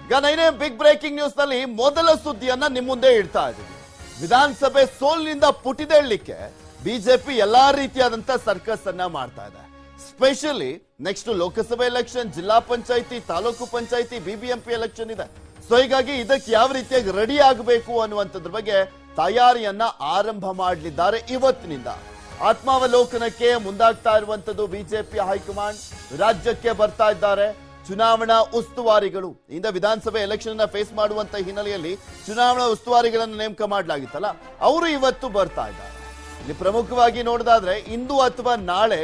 ಈಗ ನೈನೇ big breaking news ನಲ್ಲಿ ಮೊದಲ ಸುದ್ದಿಯನ್ನ ನಿಮ್ಮ ಮುಂದೆ ಇಡ್ತಾ ಇದ್ದೀವಿ. ವಿಧಾನಸಭೆ ಸೋಲಿನಿಂದ ಪುಟಿದೇಳಲಿಕ್ಕೆ ಬಿಜೆಪಿ ಎಲ್ಲಾ ರೀತಿಯಾದಂತ ಸರ್ಕಸ್ ಅನ್ನ ಮಾಡ್ತಾ ಇದೆ. ಸ್ಪೆಷಲಿ ನೆಕ್ಸ್ಟ್ ಲೋಕಸಭೆ ಎಲೆಕ್ಷನ್, ಜಿಲ್ಲಾ ಪಂಚಾಯಿತಿ, ತಾಲೂಕು ಪಂಚಾಯಿತಿ, ಬಿಬಿಎಂಪಿ ಎಲೆಕ್ಷನ್ ಇದೆ. ಸೊ ಹೀಗಾಗಿ ಇದಕ್ಕೆ ಯಾವ ರೀತಿಯಾಗಿ ರೆಡಿ ಆಗಬೇಕು ಅನ್ನುವಂಥದ್ರ ಬಗ್ಗೆ ತಯಾರಿಯನ್ನ ಆರಂಭ ಮಾಡಲಿದ್ದಾರೆ. ಇವತ್ತಿನಿಂದ ಆತ್ಮಾವಲೋಕನಕ್ಕೆ ಮುಂದಾಗ್ತಾ ಇರುವಂತದ್ದು ಬಿಜೆಪಿ ಹೈಕಮಾಂಡ್. ರಾಜ್ಯಕ್ಕೆ ಬರ್ತಾ ಇದ್ದಾರೆ ಚುನಾವಣಾ ಉಸ್ತುವಾರಿಗಳು. ಇಂದ ವಿಧಾನಸಭೆ ಎಲೆಕ್ಷನ್ ಫೇಸ್ ಮಾಡುವಂತ ಹಿನ್ನೆಲೆಯಲ್ಲಿ ಚುನಾವಣಾ ಉಸ್ತುವಾರಿಗಳನ್ನು ನೇಮಕ ಮಾಡಲಾಗಿತ್ತಲ್ಲ, ಅವರು ಇವತ್ತು ಬರ್ತಾ ಇದ್ದಾರೆ. ಇಲ್ಲಿ ಪ್ರಮುಖವಾಗಿ ನೋಡೋದಾದ್ರೆ ಇಂದು ಅಥವಾ ನಾಳೆ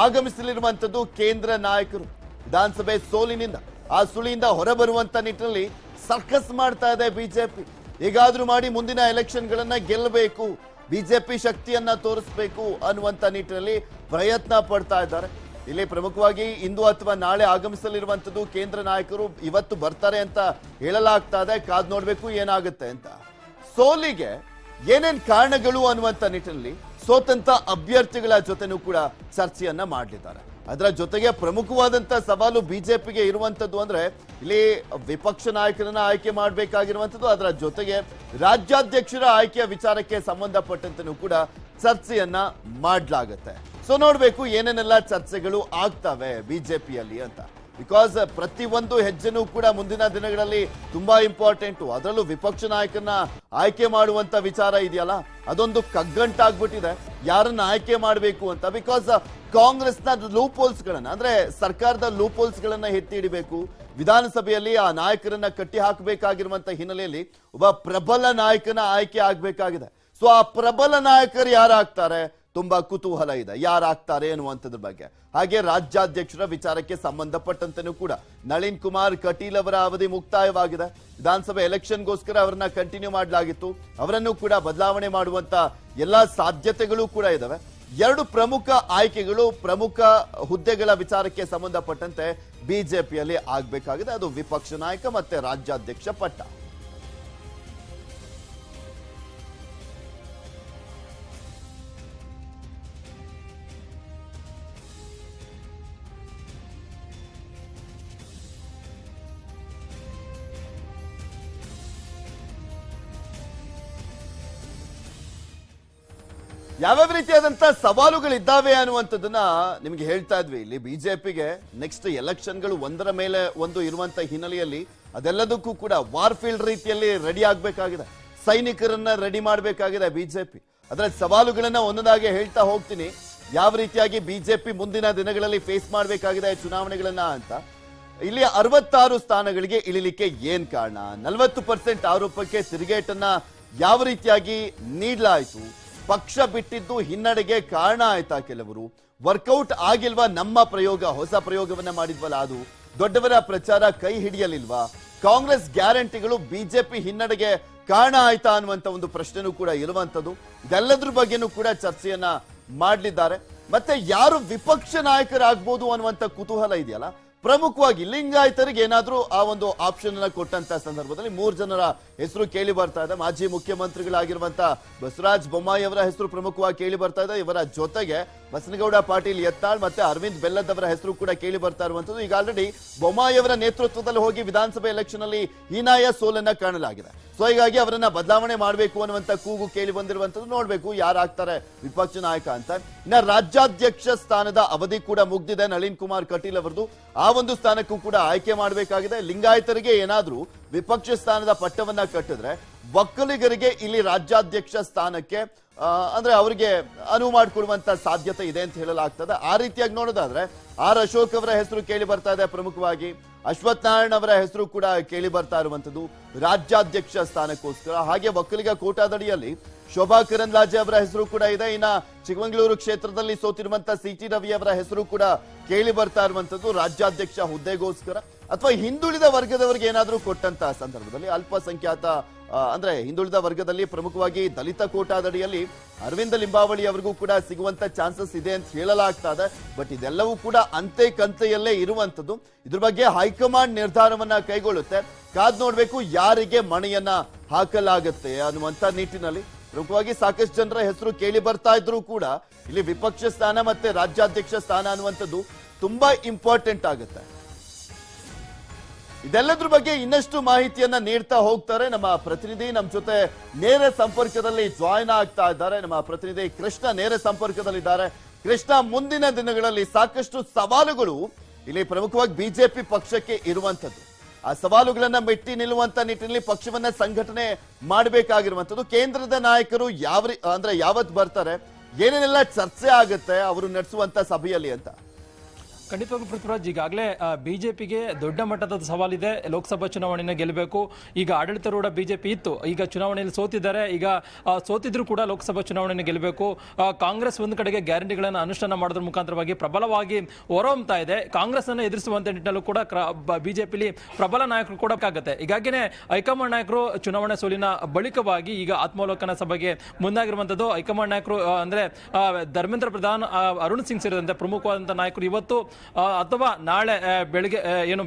ಆಗಮಿಸಲಿರುವಂತದ್ದು ಕೇಂದ್ರ ನಾಯಕರು. ವಿಧಾನಸಭೆ ಸೋಲಿನಿಂದ, ಆ ಸುಳಿಯಿಂದ ಹೊರಬರುವಂತ ನಿಟ್ಟಿನಲ್ಲಿ ಸರ್ಕಸ್ ಮಾಡ್ತಾ ಇದೆ ಬಿಜೆಪಿ. ಹೇಗಾದ್ರೂ ಮಾಡಿ ಮುಂದಿನ ಎಲೆಕ್ಷನ್ ಗಳನ್ನ ಗೆಲ್ಲಬೇಕು, ಬಿಜೆಪಿ ಶಕ್ತಿಯನ್ನ ತೋರಿಸಬೇಕು ಅನ್ನುವಂತ ನಿಟ್ಟಿನಲ್ಲಿ ಪ್ರಯತ್ನ ಪಡ್ತಾ ಇದ್ದಾರೆ. ಇಲ್ಲಿ ಪ್ರಮುಖವಾಗಿ ಇಂದು ಅಥವಾ ನಾಳೆ ಆಗಮಿಸಲಿರುವಂತದ್ದು ಕೇಂದ್ರ ನಾಯಕರು ಇವತ್ತು ಬರ್ತಾರೆ ಅಂತ ಹೇಳಲಾಗ್ತಾ ಇದೆ. ಕಾದ್ ನೋಡ್ಬೇಕು ಏನಾಗುತ್ತೆ ಅಂತ. ಸೋಲಿಗೆ ಏನೇನ್ ಕಾರಣಗಳು ಅನ್ನುವಂತ ನಿಟ್ಟಿನಲ್ಲಿ ಸೋತಂತ ಅಭ್ಯರ್ಥಿಗಳ ಜೊತೆನೂ ಕೂಡ ಚರ್ಚೆಯನ್ನ ಮಾಡಲಿದ್ದಾರೆ. ಅದರ ಜೊತೆಗೆ ಪ್ರಮುಖವಾದಂತ ಸವಾಲು ಬಿಜೆಪಿಗೆ ಇರುವಂತದ್ದು ಅಂದ್ರೆ ಇಲ್ಲಿ ವಿಪಕ್ಷ ನಾಯಕರನ್ನ ಆಯ್ಕೆ ಮಾಡಬೇಕಾಗಿರುವಂತದ್ದು. ಅದರ ಜೊತೆಗೆ ರಾಜ್ಯಾಧ್ಯಕ್ಷರ ಆಯ್ಕೆಯ ವಿಚಾರಕ್ಕೆ ಸಂಬಂಧಪಟ್ಟಂತನೂ ಕೂಡ ಚರ್ಚೆಯನ್ನ ಮಾಡಲಾಗತ್ತೆ. ಸೊ ನೋಡ್ಬೇಕು ಏನೇನೆಲ್ಲ ಚರ್ಚೆಗಳು ಆಗ್ತವೆ ಬಿಜೆಪಿಯಲ್ಲಿ ಅಂತ. ಬಿಕಾಸ್ ಪ್ರತಿಯೊಂದು ಹೆಜ್ಜೆನೂ ಕೂಡ ಮುಂದಿನ ದಿನಗಳಲ್ಲಿ ತುಂಬಾ ಇಂಪಾರ್ಟೆಂಟು. ಅದರಲ್ಲೂ ವಿಪಕ್ಷ ನಾಯಕನ ಆಯ್ಕೆ ಮಾಡುವಂತ ವಿಚಾರ ಇದೆಯಲ್ಲ, ಅದೊಂದು ಕಗ್ಗಂಟಾಗ್ಬಿಟ್ಟಿದೆ ಯಾರನ್ನ ಆಯ್ಕೆ ಮಾಡಬೇಕು ಅಂತ. ಬಿಕಾಸ್ ಕಾಂಗ್ರೆಸ್ನ ಲೂಪ್ ಹೋಲ್ಸ್ ಗಳನ್ನ, ಅಂದ್ರೆ ಸರ್ಕಾರದ ಲೂಪ್ ಹೋಲ್ಸ್ ಗಳನ್ನ ಎತ್ತಿ ಹಿಡಿಬೇಕು. ವಿಧಾನಸಭೆಯಲ್ಲಿ ಆ ನಾಯಕರನ್ನ ಕಟ್ಟಿ ಹಾಕಬೇಕಾಗಿರುವಂತ ಹಿನ್ನೆಲೆಯಲ್ಲಿ ಒಬ್ಬ ಪ್ರಬಲ ನಾಯಕನ ಆಯ್ಕೆ ಆಗ್ಬೇಕಾಗಿದೆ. ಸೊ ಆ ಪ್ರಬಲ ನಾಯಕರು ಯಾರಾಗ್ತಾರೆ ತುಂಬಾ ಕುತೂಹಲ ಇದೆ, ಯಾರಾಗ್ತಾರೆ ಅನ್ನುವಂಥದ್ರ ಬಗ್ಗೆ. ಹಾಗೆ ರಾಜ್ಯಾಧ್ಯಕ್ಷರ ವಿಚಾರಕ್ಕೆ ಸಂಬಂಧಪಟ್ಟಂತೆನೂ ಕೂಡ ನಳಿನ್ ಕುಮಾರ್ ಕಟೀಲ್ ಅವರ ಅವಧಿ ಮುಕ್ತಾಯವಾಗಿದೆ. ವಿಧಾನಸಭೆ ಎಲೆಕ್ಷನ್ಗೋಸ್ಕರ ಅವರನ್ನ ಕಂಟಿನ್ಯೂ ಮಾಡಲಾಗಿತ್ತು. ಅವರನ್ನು ಕೂಡ ಬದಲಾವಣೆ ಮಾಡುವಂತ ಎಲ್ಲಾ ಸಾಧ್ಯತೆಗಳು ಕೂಡ ಇದಾವೆ. ಎರಡು ಪ್ರಮುಖ ಆಯ್ಕೆಗಳು, ಪ್ರಮುಖ ಹುದ್ದೆಗಳ ವಿಚಾರಕ್ಕೆ ಸಂಬಂಧಪಟ್ಟಂತೆ ಬಿಜೆಪಿಯಲ್ಲಿ ಆಗ್ಬೇಕಾಗಿದೆ. ಅದು ವಿಪಕ್ಷ ನಾಯಕ ಮತ್ತೆ ರಾಜ್ಯಾಧ್ಯಕ್ಷ ಪಟ್ಟ. ಯಾವ್ಯಾವ ರೀತಿಯಾದಂತ ಸವಾಲುಗಳಿದ್ದಾವೆ ಅನ್ನುವಂಥದ್ದನ್ನ ನಿಮ್ಗೆ ಹೇಳ್ತಾ ಇದ್ವಿ. ಇಲ್ಲಿ ಬಿಜೆಪಿಗೆ ನೆಕ್ಸ್ಟ್ ಎಲೆಕ್ಷನ್ಗಳು ಒಂದರ ಮೇಲೆ ಒಂದು ಇರುವಂತ ಹಿನ್ನೆಲೆಯಲ್ಲಿ ಅದೆಲ್ಲದಕ್ಕೂ ಕೂಡ ವಾರ್ಫೀಲ್ಡ್ ರೀತಿಯಲ್ಲಿ ರೆಡಿ ಆಗ್ಬೇಕಾಗಿದೆ. ಸೈನಿಕರನ್ನ ರೆಡಿ ಮಾಡಬೇಕಾಗಿದೆ ಬಿಜೆಪಿ. ಅದರ ಸವಾಲುಗಳನ್ನ ಒಂದೊಂದಾಗಿ ಹೇಳ್ತಾ ಹೋಗ್ತೀನಿ. ಯಾವ ರೀತಿಯಾಗಿ ಬಿಜೆಪಿ ಮುಂದಿನ ದಿನಗಳಲ್ಲಿ ಫೇಸ್ ಮಾಡಬೇಕಾಗಿದೆ ಚುನಾವಣೆಗಳನ್ನ ಅಂತ. ಇಲ್ಲಿ 66 ಸ್ಥಾನಗಳಿಗೆ ಇಳಿಲಿಕ್ಕೆ ಏನ್ ಕಾರಣ? 40% ಆರೋಪಕ್ಕೆ ತಿರುಗೇಟನ್ನ ಯಾವ ರೀತಿಯಾಗಿ ನೀಡಲಾಯಿತು? ಪಕ್ಷ ಬಿಟ್ಟಿದ್ದು ಹಿನ್ನಡೆಗೆ ಕಾರಣ ಆಯ್ತಾ? ಕೆಲವರು ವರ್ಕೌಟ್ ಆಗಿಲ್ವಾ ನಮ್ಮ ಪ್ರಯೋಗ, ಹೊಸ ಪ್ರಯೋಗವನ್ನ ಮಾಡಿದ್ವಲ್ಲ ಅದು? ದೊಡ್ಡವರ ಪ್ರಚಾರ ಕೈ ಹಿಡಿಯಲಿಲ್ವಾ? ಕಾಂಗ್ರೆಸ್ ಗ್ಯಾರಂಟಿಗಳು ಬಿಜೆಪಿ ಹಿನ್ನಡೆಗೆ ಕಾರಣ ಆಯ್ತಾ ಅನ್ನುವಂತ ಒಂದು ಪ್ರಶ್ನೆನೂ ಕೂಡ ಇರುವಂತದ್ದು. ಇದೆಲ್ಲದ್ರ ಬಗ್ಗೆನೂ ಕೂಡ ಚರ್ಚೆಯನ್ನ ಮಾಡಲಿದ್ದಾರೆ. ಮತ್ತೆ ಯಾರು ವಿಪಕ್ಷ ನಾಯಕರಾಗಬಹುದು ಅನ್ನುವಂತ ಕುತೂಹಲ ಇದೆಯಲ್ಲ. ಪ್ರಮುಖವಾಗಿ ಲಿಂಗಾಯತರಿಗೆ ಏನಾದ್ರೂ ಆ ಒಂದು ಆಪ್ಷನ್ ಅನ್ನ ಕೊಟ್ಟಂತ ಸಂದರ್ಭದಲ್ಲಿ 3 ಜನರ ಹೆಸರು ಕೇಳಿ ಬರ್ತಾ ಇದೆ. ಮಾಜಿ ಮುಖ್ಯಮಂತ್ರಿಗಳಾಗಿರುವಂತ ಬಸವರಾಜ ಬೊಮ್ಮಾಯಿ ಅವರ ಹೆಸರು ಪ್ರಮುಖವಾಗಿ ಕೇಳಿ ಬರ್ತಾ ಇದೆ. ಇವರ ಜೊತೆಗೆ ಬಸನಗೌಡ ಪಾಟೀಲ್ ಯತ್ನಾಳ್ ಮತ್ತೆ ಅರವಿಂದ್ ಬೆಲ್ಲದ್ ಅವರ ಹೆಸರು ಕೂಡ ಕೇಳಿ ಬರ್ತಾ ಇರುವಂತದ್ದು. ಈಗ ಆಲ್ರೆಡಿ ಬೊಮ್ಮಾಯಿ ಅವರ ನೇತೃತ್ವದಲ್ಲಿ ಹೋಗಿ ವಿಧಾನಸಭೆ ಎಲೆಕ್ಷನ್ ಅಲ್ಲಿ ಹೀನಾಯ ಸೋಲನ್ನ ಕಾಣಲಾಗಿದೆ. ಸೊ ಹೀಗಾಗಿ ಅವರನ್ನ ಬದಲಾವಣೆ ಮಾಡಬೇಕು ಅನ್ನುವಂತ ಕೂಗು ಕೇಳಿ ಬಂದಿರುವಂತದ್ದು. ನೋಡ್ಬೇಕು ಯಾರಾಗ್ತಾರೆ ವಿಪಕ್ಷ ನಾಯಕ ಅಂತ. ಇನ್ನ ರಾಜ್ಯಾಧ್ಯಕ್ಷ ಸ್ಥಾನದ ಅವಧಿ ಕೂಡ ಮುಗ್ದಿದೆ ನಳಿನ್ ಕುಮಾರ್ ಕಟೀಲ್ ಅವರದು. ಆ ಒಂದು ಸ್ಥಾನಕ್ಕೂ ಕೂಡ ಆಯ್ಕೆ ಮಾಡಬೇಕಾಗಿದೆ. ಲಿಂಗಾಯತರಿಗೆ ಏನಾದ್ರೂ ವಿಪಕ್ಷ ಸ್ಥಾನದ ಪಟ್ಟವನ್ನ ಕಟ್ಟಿದ್ರೆ ಒಕ್ಕಲಿಗರಿಗೆ ಇಲ್ಲಿ ರಾಜ್ಯಾಧ್ಯಕ್ಷ ಸ್ಥಾನಕ್ಕೆ ಅಂದ್ರೆ ಅವರಿಗೆ ಅನುವು ಮಾಡಿಕೊಡುವಂತ ಸಾಧ್ಯತೆ ಇದೆ ಅಂತ ಹೇಳಲಾಗ್ತದೆ. ಆ ರೀತಿಯಾಗಿ ನೋಡೋದಾದ್ರೆ ಆರ್ ಅಶೋಕ್ ಅವರ ಹೆಸರು ಕೇಳಿ ಬರ್ತಾ ಇದೆ. ಪ್ರಮುಖವಾಗಿ ಅಶ್ವಥ್ ನಾರಾಯಣ್ ಅವರ ಹೆಸರು ಕೂಡ ಕೇಳಿ ಬರ್ತಾ ಇರುವಂತದ್ದು ರಾಜ್ಯಾಧ್ಯಕ್ಷ ಸ್ಥಾನಕ್ಕೋಸ್ಕರ. ಹಾಗೆ ಒಕ್ಕಲಿಗ ಕೋಟಾದಡಿಯಲ್ಲಿ ಶೋಭಾ ಕರಂದ್ಲಾಜೆ ಅವರ ಹೆಸರು ಕೂಡ ಇದೆ. ಇನ್ನ ಚಿಕ್ಕಮಗಳೂರು ಕ್ಷೇತ್ರದಲ್ಲಿ ಸೋತಿರುವಂತ ಸಿಟಿ ರವಿ ಅವರ ಹೆಸರು ಕೂಡ ಕೇಳಿ ಬರ್ತಾ ಇರುವಂತದ್ದು ರಾಜ್ಯಾಧ್ಯಕ್ಷ ಹುದ್ದೆಗೋಸ್ಕರ. ಅಥವಾ ಹಿಂದುಳಿದ ವರ್ಗದವರಿಗೆ ಏನಾದ್ರೂ ಕೊಟ್ಟಂತ ಸಂದರ್ಭದಲ್ಲಿ ಅಲ್ಪಸಂಖ್ಯಾತ ಅಂದ್ರೆ ಹಿಂದುಳಿದ ವರ್ಗದಲ್ಲಿ ಪ್ರಮುಖವಾಗಿ ದಲಿತ ಕೋಟಾದಡಿಯಲ್ಲಿ ಅರವಿಂದ ಲಿಂಬಾವಳಿ ಅವರಿಗೂ ಕೂಡ ಸಿಗುವಂತ ಚಾನ್ಸಸ್ ಇದೆ ಅಂತ ಹೇಳಲಾಗ್ತಾ ಇದೆ. ಬಟ್ ಇದೆಲ್ಲವೂ ಕೂಡ ಅಂತೆ ಕಂತೆಯಲ್ಲೇ ಇರುವಂತದ್ದು. ಇದ್ರ ಬಗ್ಗೆ ಹೈಕಮಾಂಡ್ ನಿರ್ಧಾರವನ್ನ ಕೈಗೊಳ್ಳುತ್ತೆ. ಕಾದ್ ನೋಡ್ಬೇಕು ಯಾರಿಗೆ ಮಣೆಯನ್ನ ಹಾಕಲಾಗುತ್ತೆ ಅನ್ನುವಂತ ನಿಟ್ಟಿನಲ್ಲಿ ಪ್ರಮುಖವಾಗಿ ಸಾಕಷ್ಟು ಜನರ ಹೆಸರು ಕೇಳಿ ಬರ್ತಾ ಇದ್ರು ಕೂಡ ಇಲ್ಲಿ ವಿಪಕ್ಷ ಸ್ಥಾನ ಮತ್ತೆ ರಾಜ್ಯಾಧ್ಯಕ್ಷ ಸ್ಥಾನ ಅನ್ನುವಂಥದ್ದು ತುಂಬಾ ಇಂಪಾರ್ಟೆಂಟ್ ಆಗುತ್ತೆ. ಇದೆಲ್ಲದ್ರ ಬಗ್ಗೆ ಇನ್ನಷ್ಟು ಮಾಹಿತಿಯನ್ನ ನೀಡ್ತಾ ಹೋಗ್ತಾರೆ ನಮ್ಮ ಪ್ರತಿನಿಧಿ. ನಮ್ಮ ಜೊತೆ ನೇರ ಸಂಪರ್ಕದಲ್ಲಿ ಜಾಯಿನ್ ಆಗ್ತಾ ಇದ್ದಾರೆ ನಮ್ಮ ಪ್ರತಿನಿಧಿ ಕೃಷ್ಣ, ನೇರ ಸಂಪರ್ಕದಲ್ಲಿದ್ದಾರೆ. ಕೃಷ್ಣ, ಮುಂದಿನ ದಿನಗಳಲ್ಲಿ ಸಾಕಷ್ಟು ಸವಾಲುಗಳು ಇಲ್ಲಿ ಪ್ರಮುಖವಾಗಿ ಬಿಜೆಪಿ ಪಕ್ಷಕ್ಕೆ ಇರುವಂತದ್ದು. ಆ ಸವಾಲುಗಳನ್ನ ಮೆಟ್ಟಿ ನಿಲ್ಲುವಂತ ನಿಟ್ಟಿನಲ್ಲಿ ಪಕ್ಷವನ್ನ ಸಂಘಟನೆ ಮಾಡಬೇಕಾಗಿರುವಂತದ್ದು. ಕೇಂದ್ರದ ನಾಯಕರು ಯಾವತ್ ಬರ್ತಾರೆ, ಏನೇನೆಲ್ಲ ಚರ್ಚೆ ಆಗುತ್ತೆ ಅವರು ನಡೆಸುವಂತ ಸಭೆಯಲ್ಲಿ ಅಂತ? ಖಂಡಿತವಾಗ್ಲೂ ಪೃಥ್ವಿರಾಜ್, ಈಗಾಗಲೇ ಬಿಜೆಪಿಗೆ ದೊಡ್ಡ ಮಟ್ಟದ ಸವಾಲಿದೆ. ಲೋಕಸಭಾ ಚುನಾವಣೆಯನ್ನು ಗೆಲ್ಲಬೇಕು. ಈಗ ಆಡಳಿತಾರೂಢ ಬಿಜೆಪಿ ಇತ್ತು, ಈಗ ಚುನಾವಣೆಯಲ್ಲಿ ಸೋತಿದ್ದಾರೆ. ಈಗ ಸೋತಿದ್ರು ಕೂಡ ಲೋಕಸಭಾ ಚುನಾವಣೆಯನ್ನು ಗೆಲ್ಲಬೇಕು. ಕಾಂಗ್ರೆಸ್ ಒಂದು ಕಡೆಗೆ ಗ್ಯಾರಂಟಿಗಳನ್ನು ಅನುಷ್ಠಾನ ಮಾಡೋದ್ರ ಮುಖಾಂತರವಾಗಿ ಪ್ರಬಲವಾಗಿ ಹೊರಹೊಮ್ತಾ ಇದೆ. ಕಾಂಗ್ರೆಸ್ ಅನ್ನು ಎದುರಿಸುವಂತ ನಿಟ್ಟಿನಲ್ಲೂ ಕೂಡ ಬಿಜೆಪಿಲಿ ಪ್ರಬಲ ನಾಯಕರು ಕೂಡ ಬೇಕಾಗುತ್ತೆ. ಹೀಗಾಗಿನೇ ಹೈಕಮಾಂಡ್ ನಾಯಕರು ಚುನಾವಣಾ ಸೋಲಿನ ಬಳಿಕವಾಗಿ ಈಗ ಆತ್ಮಾವಲೋಕನ ಸಭೆಗೆ ಮುಂದಾಗಿರುವಂತದ್ದು. ಹೈಕಮಾಂಡ್ ನಾಯಕರು ಅಂದ್ರೆ ಧರ್ಮೇಂದ್ರ ಪ್ರಧಾನ್, ಅರುಣ್ ಸಿಂಗ್ ಸೇರಿದಂತೆ ಪ್ರಮುಖವಾದಂತಹ ನಾಯಕರು ಇವತ್ತು ಅಥವಾ ನಾಳೆ ಬೆಳಗ್ಗೆ